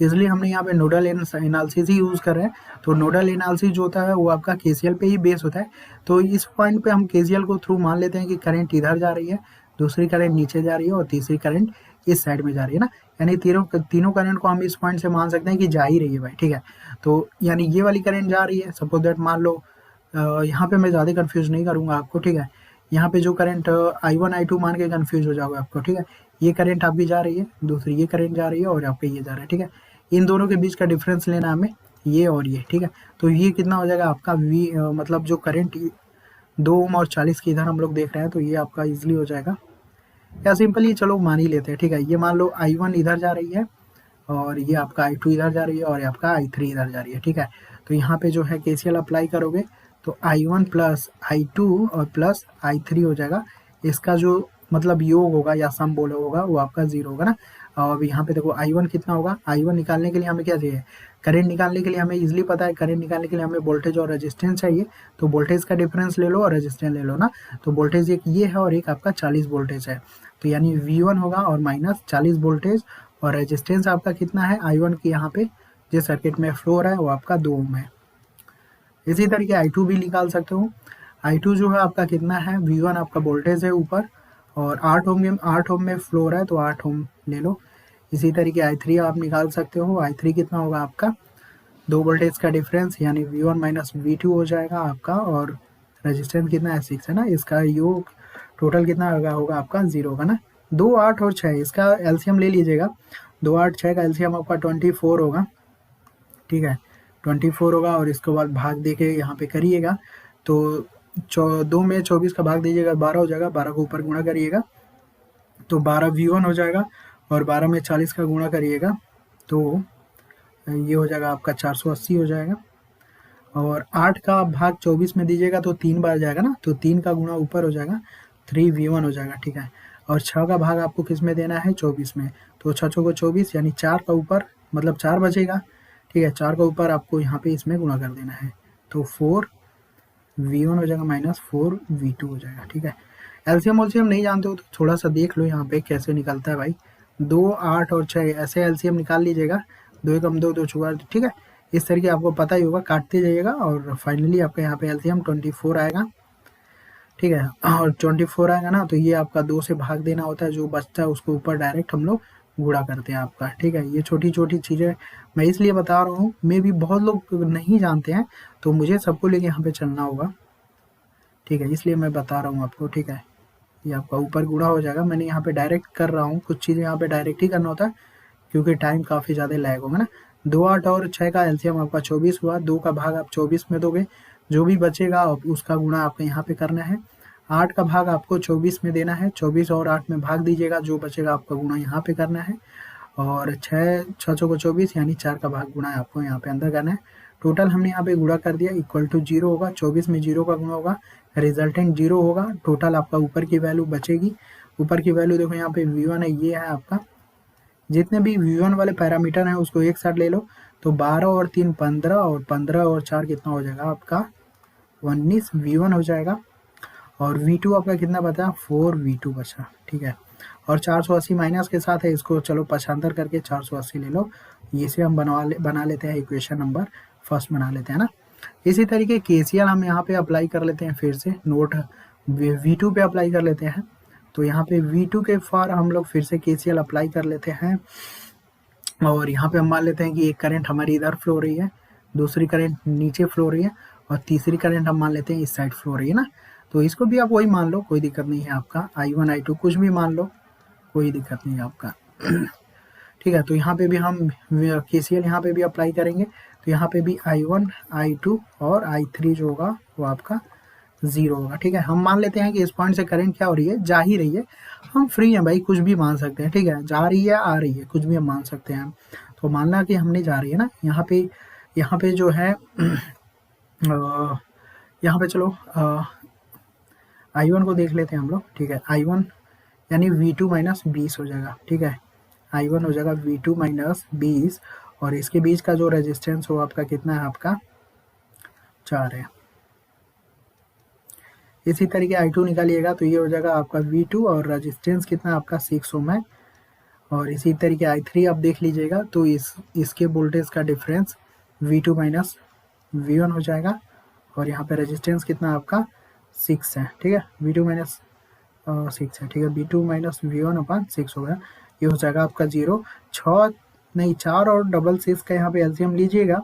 इसलिए हमने यहाँ पे नोडल एनालिसिस ही यूज़ कर रहे हैं। तो नोडल एनालिसिस जो होता है वो आपका KCL पे ही बेस होता है। तो इस पॉइंट पे हम KCL को थ्रू मान लेते हैं कि करंट इधर जा रही है, दूसरी करंट नीचे जा रही है और तीसरी करंट इस साइड में जा रही है ना। यानी तीनों करंट को हम इस पॉइंट से मान सकते हैं कि जा ही रही है भाई, ठीक है। तो यानी ये वाली करंट जा रही है, सपोज दैट मान लो यहाँ पे मैं ज़्यादा कंफ्यूज नहीं करूँगा आपको, ठीक है। यहाँ पे जो करंट I1 I2 मान के कंफ्यूज हो जाओगे आपको, ठीक है। ये करंट आपकी जा रही है, दूसरी ये करंट जा रही है और आपके ये जा रहा है, ठीक है। इन दोनों के बीच का डिफरेंस लेना हमें, ये और ये, ठीक है। तो ये कितना हो जाएगा आपका मतलब जो करंट 2 ओम और 40 की इधर हम लोग देख रहे हैं, तो ये आपका इजीली हो जाएगा। या सिंपली चलो मान ही लेते हैं, ठीक है। ये मान लो I1 इधर जा रही है और ये आपका I2 इधर जा रही है और आपका I3 इधर जा रही है, ठीक है। तो यहाँ पे जो है KCL अप्लाई करोगे तो I1 प्लस I2 और प्लस I3 हो जाएगा। इसका जो मतलब योग होगा या सम बोलो होगा वो आपका 0 होगा ना। और यहाँ पे देखो I1 कितना होगा, I1 निकालने के लिए हमें क्या चाहिए, करंट निकालने के लिए हमें इजीली पता है, करंट निकालने के लिए हमें वोल्टेज और रेजिस्टेंस चाहिए। तो वोल्टेज का डिफरेंस ले लो और रेजिस्टेंस ले लो ना। तो वोल्टेज एक ये है और एक आपका 40 वोल्टेज है, तो यानी V1 होगा और माइनस 40 वोल्टेज और रेजिस्टेंस आपका कितना है I1 की यहाँ पे जिस सर्किट में फ्लो हो रहा है वो आपका 2 ओम है। इसी तरीके I2 भी निकाल सकते हो। I2 जो है आपका कितना है, V1 आपका वोल्टेज है ऊपर और 8 ओम में फ्लो हो रहा है तो 8 ओम ले लो। इसी तरीके I3 आप निकाल सकते हो। I3 कितना होगा आपका, 2 वोल्टेज का डिफरेंस यानी V1 माइनस V2 हो जाएगा आपका। और रेजिस्टेंस कितना है, 6 है ना। इसका योग टोटल कितना होगा आपका 0 होगा ना। 2, 8 और 6 इसका एलसीएम ले लीजिएगा। 2, 8, 6 का एलसीएम आपका 24 होगा, ठीक है। 24 होगा और इसके बाद भाग दे के यहाँ पे करिएगा तो 2 में 24 का भाग दीजिएगा 12 हो जाएगा, 12 को ऊपर गुणा करिएगा तो 12 V1 हो जाएगा और 12 में 40 का गुणा करिएगा तो ये हो जाएगा आपका 480 हो जाएगा। और 8 का भाग 24 में दीजिएगा तो 3 बार जाएगा ना, तो 3 का गुणा ऊपर हो जाएगा 3V1 हो जाएगा, ठीक है। और 6 का भाग आपको किस में देना है, 24 में। तो 6 को 24 यानी 4 का ऊपर मतलब 4 बचेगा, ठीक है। 4 का ऊपर आपको यहाँ पे इसमें गुणा कर देना है तो 4V1 हो जाएगा माइनस 4V2 हो जाएगा, ठीक है। एलसीएम ओलसीएम नहीं जानते हो तो थोड़ा सा देख लो यहाँ पे कैसे निकलता है भाई। 2, 8 और 6 ऐसे एलसीएम निकाल लीजिएगा, 2 एकम 2, 2 चौका, ठीक है। इस तरीके आपको पता ही होगा, काटते जाइएगा और फाइनली आपका यहाँ पे एलसीएम 24 आएगा, ठीक है। और 24 आएगा ना तो ये आपका 2 से भाग देना होता है, जो बचता है उसको ऊपर डायरेक्ट हम लोग गुणा करते हैं आपका, ठीक है। ये छोटी छोटी चीज़ें मैं इसलिए बता रहा हूँ, मे भी बहुत लोग नहीं जानते हैं तो मुझे सबको लेके यहाँ पे चलना होगा, ठीक है। इसलिए मैं बता रहा हूँ आपको, ठीक है। ये आपका ऊपर गुणा हो जाएगा, मैंने यहाँ पे डायरेक्ट कर रहा हूँ, कुछ चीज़ें यहाँ पे डायरेक्ट ही करना होता है क्योंकि टाइम काफ़ी ज़्यादा लैग होगा ना। 2, 8 और 6 का एलसीएम आपका 24 हुआ, 2 का भाग आप 24 में दोगे, जो भी बचेगा उसका गुणा आपको यहाँ पे करना है। 8 का भाग आपको 24 में देना है, 24 और 8 में भाग दीजिएगा, जो बचेगा आपका गुणा यहाँ पे करना है। और 6 को 24 यानी 4 का भाग गुणा आपको यहाँ पे अंदर करना है। टोटल हमने यहाँ पे गुणा कर दिया, इक्वल टू 0 होगा, 24 में 0 का गुणा होगा, रिजल्टेंट 0 होगा। टोटल आपका ऊपर की वैल्यू बचेगी, ऊपर की वैल्यू देखो यहाँ पे V1 है, ये है आपका। जितने भी V1 वाले पैरामीटर हैं उसको एक साथ ले लो तो 12 और 3 15 और 15 और 4 कितना हो जाएगा आपका 19 V1 हो जाएगा। और V2 आपका कितना बचा, 4V2 बचा, ठीक है। और 480 माइनस के साथ है, इसको चलो पक्षांतर करके 480 ले लो। इसे हम बना लेते हैं इक्वेशन नंबर फर्स्ट बना लेते हैं ना। इसी तरीके KCL हम यहाँ पे अप्लाई कर लेते हैं, फिर से नोट V2 पे अप्लाई कर लेते हैं। तो यहाँ पे V2 के फॉर हम लोग फिर से KCL अप्लाई कर लेते हैं और यहाँ पे हम मान लेते हैं कि एक करंट हमारी इधर फ्लो हो रही है, दूसरी करंट नीचे फ्लो हो रही है और तीसरी करंट हम मान लेते हैं इस साइड फ्लो हो रही है ना। तो इसको भी आप वही मान लो, कोई दिक्कत नहीं है आपका, I1 I2 कुछ भी मान लो, कोई दिक्कत नहीं है आपका। ठीक है, तो यहाँ पे भी हम KCL यहाँ पे भी अप्लाई करेंगे। तो यहाँ पे भी I1, I2 और I3 जो होगा वो आपका 0 होगा। ठीक है, हम मान लेते हैं कि इस पॉइंट से करंट क्या हो रही है, जा ही रही है। हम फ्री हैं भाई, कुछ भी मान सकते हैं। ठीक है, जा रही है, आ रही है, कुछ भी हम मान सकते हैं। तो मानना कि हमने जा रही है ना, यहाँ पे जो है यहाँ पे चलो I1 को देख लेते हैं हम लोग। ठीक है, I1 यानी V2 माइनस 20 हो जाएगा। ठीक है, I1 हो जाएगा V2 माइनस 20 और इसके बीच का जो रेजिस्टेंस हो आपका कितना है, आपका 4 है। इसी तरीके I2 निकालिएगा तो ये हो जाएगा आपका V2 और रेजिस्टेंस कितना आपका 6 ओम है। और इसी तरीके I3 आप देख लीजिएगा तो इसके वोल्टेज का डिफरेंस V2 माइनस V1 हो जाएगा और यहाँ पे रेजिस्टेंस कितना आपका 6 है। ठीक है, V2 माइनस 6 है। ठीक है, V2 माइनस V1 अपॉन 6 होगा, ये हो जाएगा आपका 0। 4 और 6 का यहाँ पे एलसीएम लीजिएगा,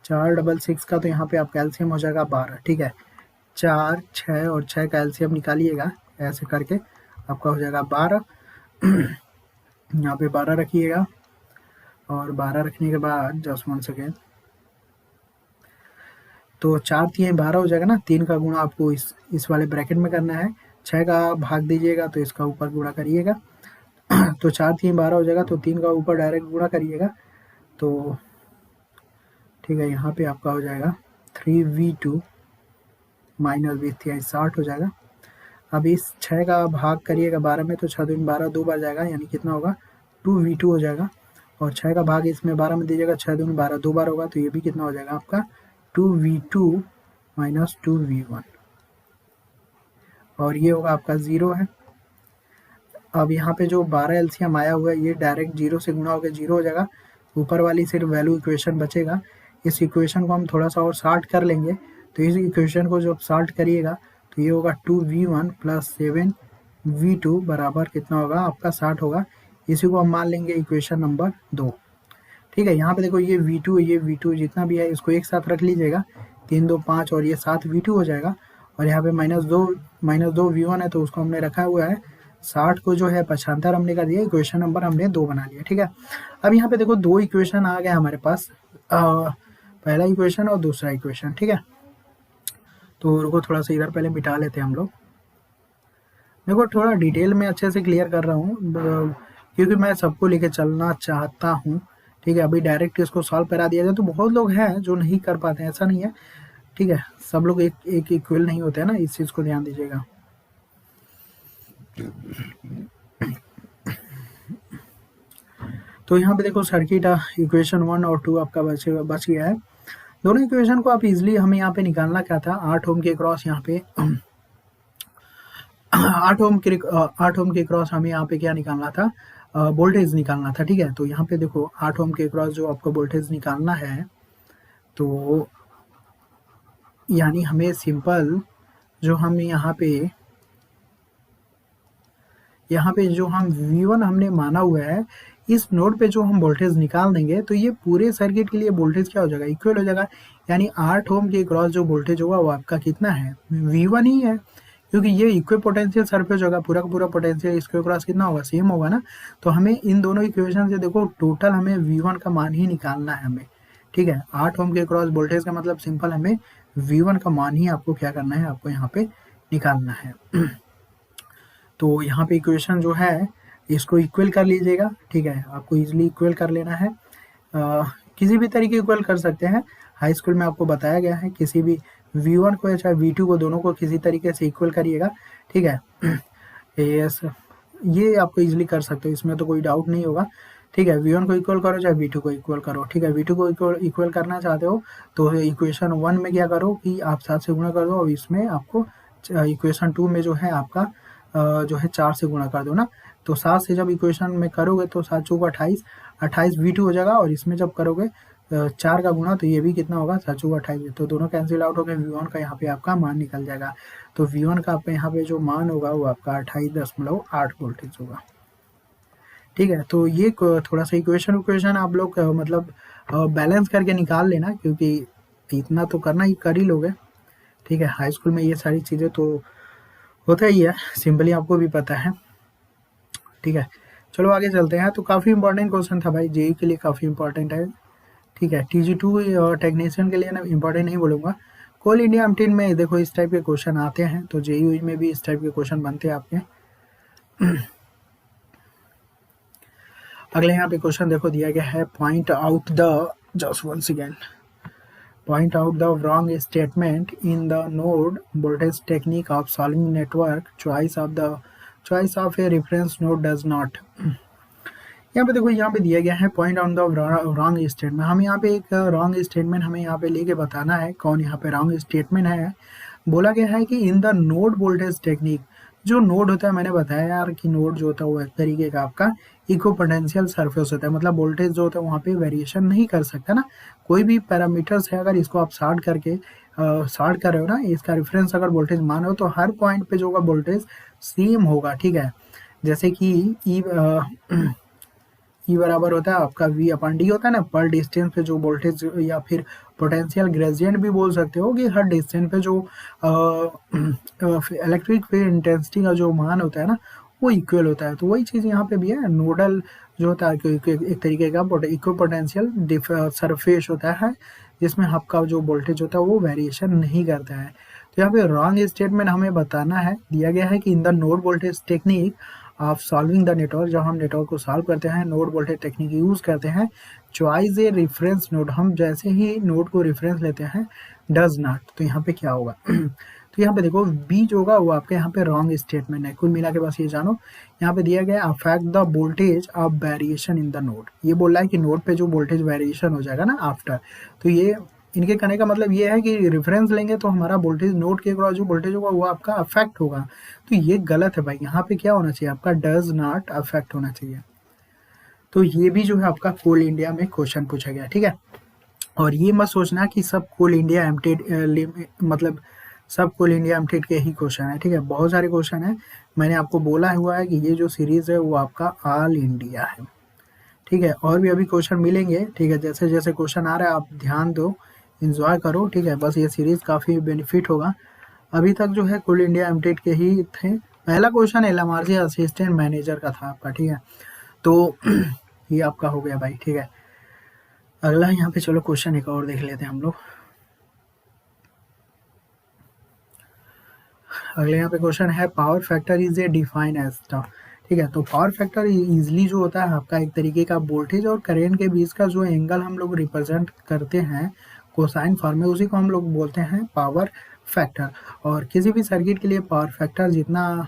4 6 का तो यहाँ पे आपका एलसीएम हो जाएगा 12। ठीक है, 4 6 और 6 का एलसीएम निकालिएगा, ऐसे करके आपका हो जाएगा 12। यहाँ पे 12 रखिएगा और 12 रखने के बाद जस्ट 1 सेकेंड, तो 4 3 12 हो जाएगा ना। 3 का गुणा आपको इस वाले ब्रैकेट में करना है, 6 का भाग दीजिएगा तो इसका ऊपर गुणा करिएगा। तो 4 3 12 हो जाएगा, तो 3 का ऊपर डायरेक्ट गुणा करिएगा। तो ठीक है, यहाँ पे आपका हो जाएगा 3V2 माइनस 20 60 हो जाएगा। अब इस 6 का भाग करिएगा 12 में, तो 6 दूनी 12 2 बार जाएगा, यानी कितना होगा 2V2 हो जाएगा। और 6 का भाग इसमें 12 में दीजिएगा, 6 दूनी 12 2 बार होगा, तो ये भी कितना हो जाएगा आपका 2V2 माइनस 2V1 और ये होगा आपका 0 है। अब यहाँ पे जो 12 एलसीएम आया हुआ है ये डायरेक्ट 0 से गुणा होकर 0 हो जाएगा, ऊपर वाली सिर्फ वैल्यू इक्वेशन बचेगा। इस इक्वेशन को हम थोड़ा सा और सॉल्ट कर लेंगे, तो इस इक्वेशन को जब सॉल्ट करिएगा तो ये होगा 2V1 प्लस 7V2 बराबर कितना होगा आपका 60 होगा। इसी को हम मान लेंगे इक्वेशन नंबर 2। ठीक है, यहाँ पे देखो ये V2 ये V2 जितना भी है इसको एक साथ रख लीजिएगा, 3 2 5 और ये 7 V2 हो जाएगा। और यहाँ पे -2 V1 है तो उसको हमने रखा हुआ है, 60 को जो है 75 हमने कर दिया, इक्वेशन नंबर हमने 2 बना लिया। ठीक है, अब यहाँ पे देखो 2 इक्वेशन आ गया हमारे पास, पहला इक्वेशन और दूसरा इक्वेशन। ठीक है, तो रुको थोड़ा सा इधर पहले मिटा लेते हैं हम लोग। देखो थोड़ा डिटेल में अच्छे से क्लियर कर रहा हूँ क्योंकि मैं सबको लेके चलना चाहता हूँ। ठीक है, अभी डायरेक्ट इसको सॉल्व करा दिया जाए तो बहुत लोग हैं जो नहीं कर पाते हैं, ऐसा नहीं है। ठीक है, सब लोग एक इक्वल नहीं होते हैं ना, इस चीज़ को ध्यान दीजिएगा। तो यहाँ पे देखो सर्किट इक्वेशन 1 और 2 आपका बच गया है। दोनों इक्वेशन को आप इजीली हमें यहाँ पे निकालना क्या था, 8 ओम के क्रॉस यहाँ पे 8 ओम के क्रॉस हमें यहाँ पे क्या निकालना था, वोल्टेज निकालना था। ठीक है, तो यहाँ पे देखो 8 ओम के क्रॉस जो आपको वोल्टेज निकालना है, तो यानी हमें सिंपल जो हम यहाँ पे जो हम V1 हमने माना हुआ है, इस नोड पे जो हम वोल्टेज निकाल देंगे तो ये पूरे सर्किट के लिए वोल्टेज क्या हो जाएगा, इक्वल हो जाएगा। यानी 8 ओम के क्रॉस जो वोल्टेज होगा वो आपका कितना है, V1 ही है, क्योंकि ये इक्वल पोटेंशियल सरफेस होगा, पूरा का पूरा पोटेंशियल इसके क्रॉस कितना होगा, सेम होगा ना। तो हमें इन दोनों इक्वेशन से देखो टोटल हमें V1 का मान ही निकालना है हमें। ठीक है, 8 ओम के क्रॉस वोल्टेज का मतलब सिंपल हमें V1 का मान ही आपको क्या करना है, आपको यहाँ पे निकालना है। तो यहाँ पे इक्वेशन जो है इसको इक्वल कर लीजिएगा। ठीक है, आपको इजीली इक्वल कर लेना है, किसी भी तरीके इक्वल कर सकते हैं। हाई स्कूल में आपको बताया गया है किसी भी V1 को या चाहे V2 को, दोनों को किसी तरीके से इक्वल करिएगा। ठीक है, ये आपको इजीली कर सकते हो, इसमें तो कोई डाउट नहीं होगा। ठीक है, V1 को इक्वल करो चाहे V2 को इक्वल करो। ठीक है, V2 को इक्वल करना चाहते हो तो इक्वेशन 1 में क्या करो कि आप 7 से गुणा कर दो, और इसमें आपको इक्वेशन 2 में जो है आपका जो है 4 से गुणा कर दो ना। तो 7 से जब इक्वेशन में करोगे तो 7 चौक 28 V2 हो जाएगा, और इसमें जब करोगे 4 का गुणा तो ये भी कितना होगा, 7 चौक 28। तो दोनों कैंसिल आउट हो गए, V1 का यहाँ पे आपका मान निकल जाएगा। तो V1 का आपका यहाँ पे जो मान होगा वो आपका 28.8 वोल्टेज होगा। ठीक है, तो ये थोड़ा सा इक्वेशन आप लोग मतलब बैलेंस करके निकाल लेना, क्योंकि इतना तो करना ही कर ही लोगे। ठीक है, हाई स्कूल में ये सारी चीज़ें तो होता ही है, सिंपली आपको भी पता है। ठीक है, चलो आगे चलते हैं। तो काफ़ी इंपॉर्टेंट क्वेश्चन था भाई, जेई के लिए काफ़ी इंपॉर्टेंट है। ठीक है। TG2 और टेक्नीशियन के लिए ना इंपॉर्टेंट नहीं बोलूँगा। कोल इंडिया एमटीन में देखो इस टाइप के क्वेश्चन आते हैं, तो जेईई में भी इस टाइप के क्वेश्चन बनते हैं आपके। अगले यहाँ पे क्वेश्चन देखो दिया गया है, point out the just one second point out the wrong statement in the node voltage technique of solving network choice of a reference node does not। यहाँ पे देखो, यहाँ पे दिया गया है point on the wrong statement. हम यहाँ पे एक रॉन्ग स्टेटमेंट हमें यहाँ पे लेके बताना है कौन यहाँ पे रॉन्ग स्टेटमेंट है। बोला गया है कि in the node voltage technique, जो नोड होता है मैंने बताया यार कि नोड जो होता है वो एक तरीके का आपका इको पोटेंशियल सरफेस होता है, मतलब वोल्टेज जो होता है वहाँ पे वेरिएशन नहीं कर सकता ना। कोई भी पैरामीटर्स है, अगर इसको आप शार्ट करके शार्ट कर रहे हो ना, इसका रेफरेंस अगर वोल्टेज मान रहे हो तो हर पॉइंट पे जो होगा वोल्टेज सेम होगा, ठीक है। जैसे कि ई बराबर होता है आपका वी अपॉन डी होता है ना, पर डिस्टेंस पे जो वोल्टेज या फिर पोटेंशियल ग्रेडियंट भी बोल सकते हो कि हर डिस्टेंस पे जो इलेक्ट्रिक फील्ड इंटेंसिटी का जो मान होता है ना वो इक्वल होता है। तो वही चीज़ यहाँ पे भी है, नोडल जो होता है एक तरीके का इक्वल पोटेंशियल सरफेस होता है जिसमें आपका जो वोल्टेज होता है वो वेरिएशन नहीं करता है। तो यहाँ पे रॉन्ग स्टेटमेंट हमें बताना है, दिया गया है कि in the node voltage technique of solving the network, जब हम नेटवर्क को सॉल्व करते हैं नोड वोल्टेज टेक्निक यूज करते हैं, चॉइस ए रेफरेंस नोड, हम जैसे ही नोड को रेफरेंस लेते हैं डज नॉट, तो यहाँ पे क्या होगा तो यहाँ पे देखो बी जो होगा वो आपके यहाँ पे रॉन्ग स्टेटमेंट है। कुल मिला के बस ये जानो, यहाँ पे दिया गया affect the voltage of variation in the node, ये बोल रहा है कि नोड पे जो वोल्टेज वेरिएशन हो जाएगा ना आफ्टर, तो ये इनके कहने का मतलब ये है कि रेफरेंस लेंगे तो हमारा वोल्टेज नोड के अक्रॉस जो वोल्टेज होगा वो आपका अफेक्ट होगा, तो ये गलत है भाई। यहाँ पे क्या होना चाहिए आपका डज नॉट अफेक्ट होना चाहिए। तो ये भी जो है आपका कोल इंडिया में क्वेश्चन पूछा गया, ठीक है। और ये मत सोचना कि सब कोल इंडिया एमटेड मतलब सब कोल इंडिया एमटेड के ही क्वेश्चन है, ठीक है। बहुत सारे क्वेश्चन है, मैंने आपको बोला हुआ है कि ये जो सीरीज है वो आपका ऑल इंडिया है, ठीक है। और भी अभी क्वेश्चन मिलेंगे, ठीक है। जैसे जैसे क्वेश्चन आ रहा है आप ध्यान दो, इंजॉय करो, ठीक है। बस ये सीरीज काफ़ी बेनिफिट होगा। अभी तक जो है कोल इंडिया एमटेड के ही थे। पहला क्वेश्चन एलएमआरसी असिस्टेंट मैनेजर का था आपका, ठीक है। तो ये आपका हो गया भाई, ठीक है। अगला यहाँ पे चलो क्वेश्चन एक और देख लेते हैं हम लोग। अगले यहाँ पे क्वेश्चन है power factor is a define as, ठीक है। तो पावर फैक्टर इजली जो होता है आपका एक तरीके का वोल्टेज और करेंट के बीच का जो एंगल हम लोग रिप्रेजेंट करते हैं कोसाइन फॉर्म में, उसी को हम लोग बोलते हैं पावर फैक्टर। और किसी भी सर्किट के लिए पावर फैक्टर जितना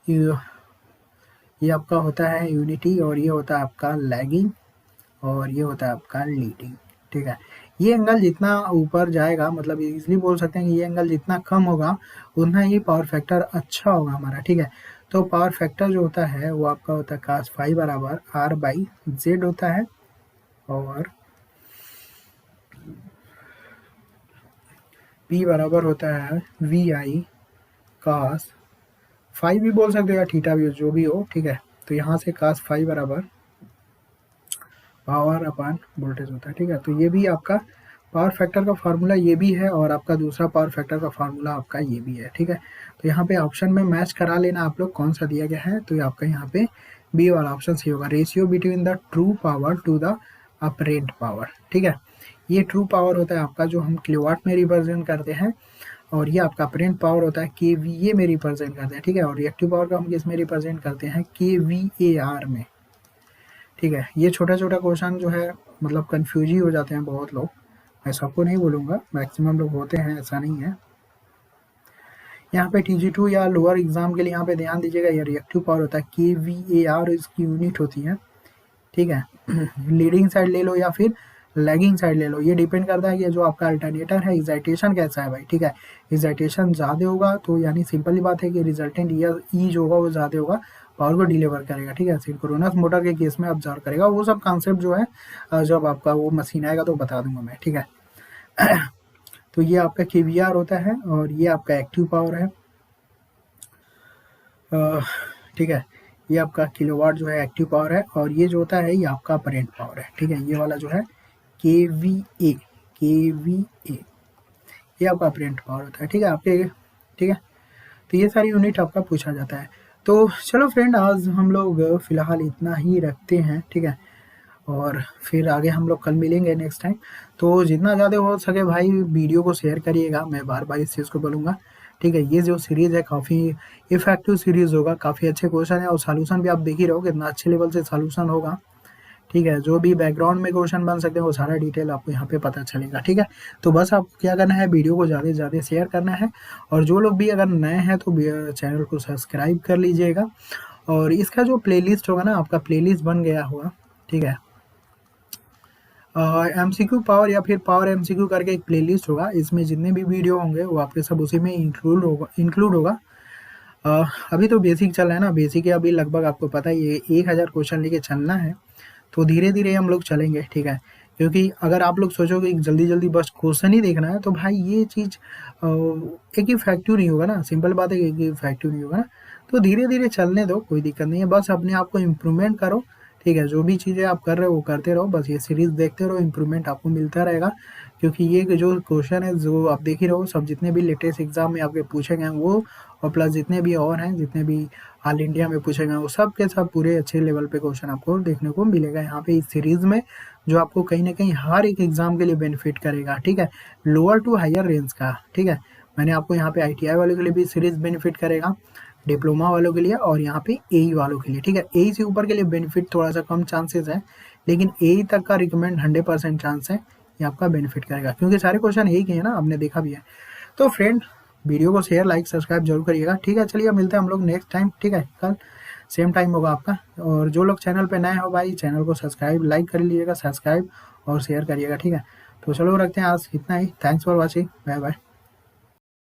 ये आपका होता है यूनिटी, और ये होता है आपका लैगिंग, और ये होता है आपका लीडिंग, ठीक है। ये एंगल जितना ऊपर जाएगा, मतलब इजीली बोल सकते हैं कि ये एंगल जितना कम होगा उतना ही पावर फैक्टर अच्छा होगा हमारा, ठीक है। तो पावर फैक्टर जो होता है वो आपका होता है cos फाई बराबर R/Z होता है, और P बराबर होता है VI cos फाई भी बोल सकते हो या थीटा भी हो, जो भी हो, ठीक है। तो यहाँ से cos फाई बराबर पावर अपॉन वोल्टेज होता है, ठीक है। तो ये भी आपका पावर फैक्टर का फार्मूला ये भी है, और आपका दूसरा पावर फैक्टर का फार्मूला आपका ये भी है, ठीक है। तो यहाँ पे ऑप्शन में मैच करा लेना आप लोग कौन सा दिया गया है, तो आपका यहाँ पे बी वाला ऑप्शन सही होगा, ratio between the true power to the apparent power, ठीक है। ये ट्रू पावर होता है आपका जो हम किलोवाट में रिप्रेजेंट करते हैं, और ये आपका अपरेंट पावर होता है KVA में रिप्रेजेंट करते हैं, ठीक है। और रिएक्टिव पावर का हम किस में रिप्रेजेंट करते हैं KVAR में, ठीक है। ये छोटा छोटा क्वेश्चन जो है मतलब कंफ्यूज ही हो जाते हैं बहुत लोग, मैं सबको नहीं बोलूँगा, मैक्सिमम लोग होते हैं, ऐसा नहीं है। यहाँ पे TG2 या लोअर एग्जाम के लिए यहाँ पे ध्यान दीजिएगा, ये रिएक्टिव पावर होता है KVAR, इसकी यूनिट होती है, ठीक है। लीडिंग साइड ले लो या फिर लैगिंग साइड ले लो, ये डिपेंड करता है कि जो आपका अल्टरनेटर है एक्साइटेशन कैसा है भाई, ठीक है। एक्साइटेशन ज़्यादा होगा तो यानी सिंपल बात है कि रिजल्टेंट ई जो होगा वो ज़्यादा होगा, पावर को डिलीवर करेगा, ठीक है। सिंक्रोनस मोटर के केस में ऑब्जर्व करेगा, वो सब कॉन्सेप्ट जो है जब आपका वो मशीन आएगा तो बता दूंगा मैं, ठीक है। तो ये आपका KVAR होता है, और ये आपका एक्टिव पावर है, ठीक है। ये आपका किलोवाट जो है एक्टिव पावर है, और ये जो होता है ये आपका अपरेंट पावर है, ठीक है। ये वाला जो है KVA ये आपका अपरेंट पावर होता है, ठीक है आपके, ठीक है। तो ये सारी यूनिट आपका पूछा जाता है। तो चलो फ्रेंड, आज हम लोग फिलहाल इतना ही रखते हैं, ठीक है। और फिर आगे हम लोग कल मिलेंगे नेक्स्ट टाइम। तो जितना ज़्यादा हो सके भाई वीडियो को शेयर करिएगा, मैं बार-बार इस चीज़ को बोलूँगा, ठीक है? ये जो सीरीज़ है काफ़ी इफ़ेक्टिव सीरीज़ होगा, काफ़ी अच्छे क्वेश्चन है और सॉल्यूशन भी आप देख ही रहे हो कितना अच्छे लेवल से सॉल्यूशन होगा, ठीक है? जो भी बैकग्राउंड में क्वेश्चन बन सकते हैं वो सारा डिटेल आपको यहाँ पे पता चलेगा, ठीक है? तो बस आपको क्या करना है, वीडियो को ज़्यादा से ज़्यादा शेयर करना है और जो लोग भी अगर नए हैं तो चैनल को सब्सक्राइब कर लीजिएगा। और इसका जो प्लेलिस्ट होगा ना, आपका प्लेलिस्ट बन गया होगा, ठीक है? एमसीक्यू पावर या फिर पावर एमसीक्यू करके एक प्लेलिस्ट होगा, इसमें जितने भी वीडियो होंगे वो आपके सब उसी में इंक्लूड होगा। अभी तो बेसिक चल रहा है ना, बेसिक है अभी लगभग आपको पता ही है 1000 क्वेश्चन लेके चलना है, तो धीरे-धीरे हम लोग चलेंगे, ठीक है? क्योंकि अगर आप लोग सोचोगे कि जल्दी-जल्दी बस क्वेश्चन ही देखना है, तो भाई ये चीज़ एक इफ़ेक्टिव नहीं होगा ना, सिंपल बात है कि इफ़ेक्टिव नहीं होगा ना। तो धीरे-धीरे चलने दो, कोई दिक्कत नहीं है, बस अपने आप को इम्प्रूवमेंट करो, ठीक है? जो भी चीज़ें आप कर रहे हो, वो करते रहो, बस ये सीरीज़ देखते रहो, इम्प्रूवमेंट आपको मिलता रहेगा। क्योंकि ये जो क्वेश्चन है, जो आप देख ही रहे हो, सब जितने भी लेटेस्ट एग्ज़ाम में आपके पूछे गए हैं वो, और प्लस जितने भी और हैं, जितने भी ऑल इंडिया में पूछे गए हैं, वो सब के सब पूरे अच्छे लेवल पे क्वेश्चन आपको देखने को मिलेगा यहाँ पे इस सीरीज़ में, जो आपको कहीं न कहीं हर एक एग्ज़ाम के लिए बेनिफिट करेगा, ठीक है? लोअर टू हायर रेंज का, ठीक है? मैंने आपको यहाँ पे आईटीआई वालों के लिए भी सीरीज़ बेनिफिट करेगा, डिप्लोमा वालों के लिए और यहाँ पे एई वालों के लिए, ठीक है? एई से ऊपर के लिए बेनिफिट थोड़ा-सा कम चांसेस है, लेकिन एई तक का रिकमेंड 100% चांस है, ये आपका बेनिफिट करेगा क्योंकि सारे क्वेश्चन एक ही है ना, आपने देखा भी है। तो फ्रेंड, वीडियो को शेयर, लाइक, सब्सक्राइब जरूर करिएगा, ठीक है? चलिए मिलते हैं हम लोग नेक्स्ट टाइम, ठीक है? कल सेम टाइम होगा आपका। और जो लोग चैनल पे नए हो भाई, चैनल को सब्सक्राइब, लाइक कर लीजिएगा, सब्सक्राइब और शेयर करिएगा, ठीक है? तो चलो रखते हैं आज इतना ही। Thanks for watching, bye bye.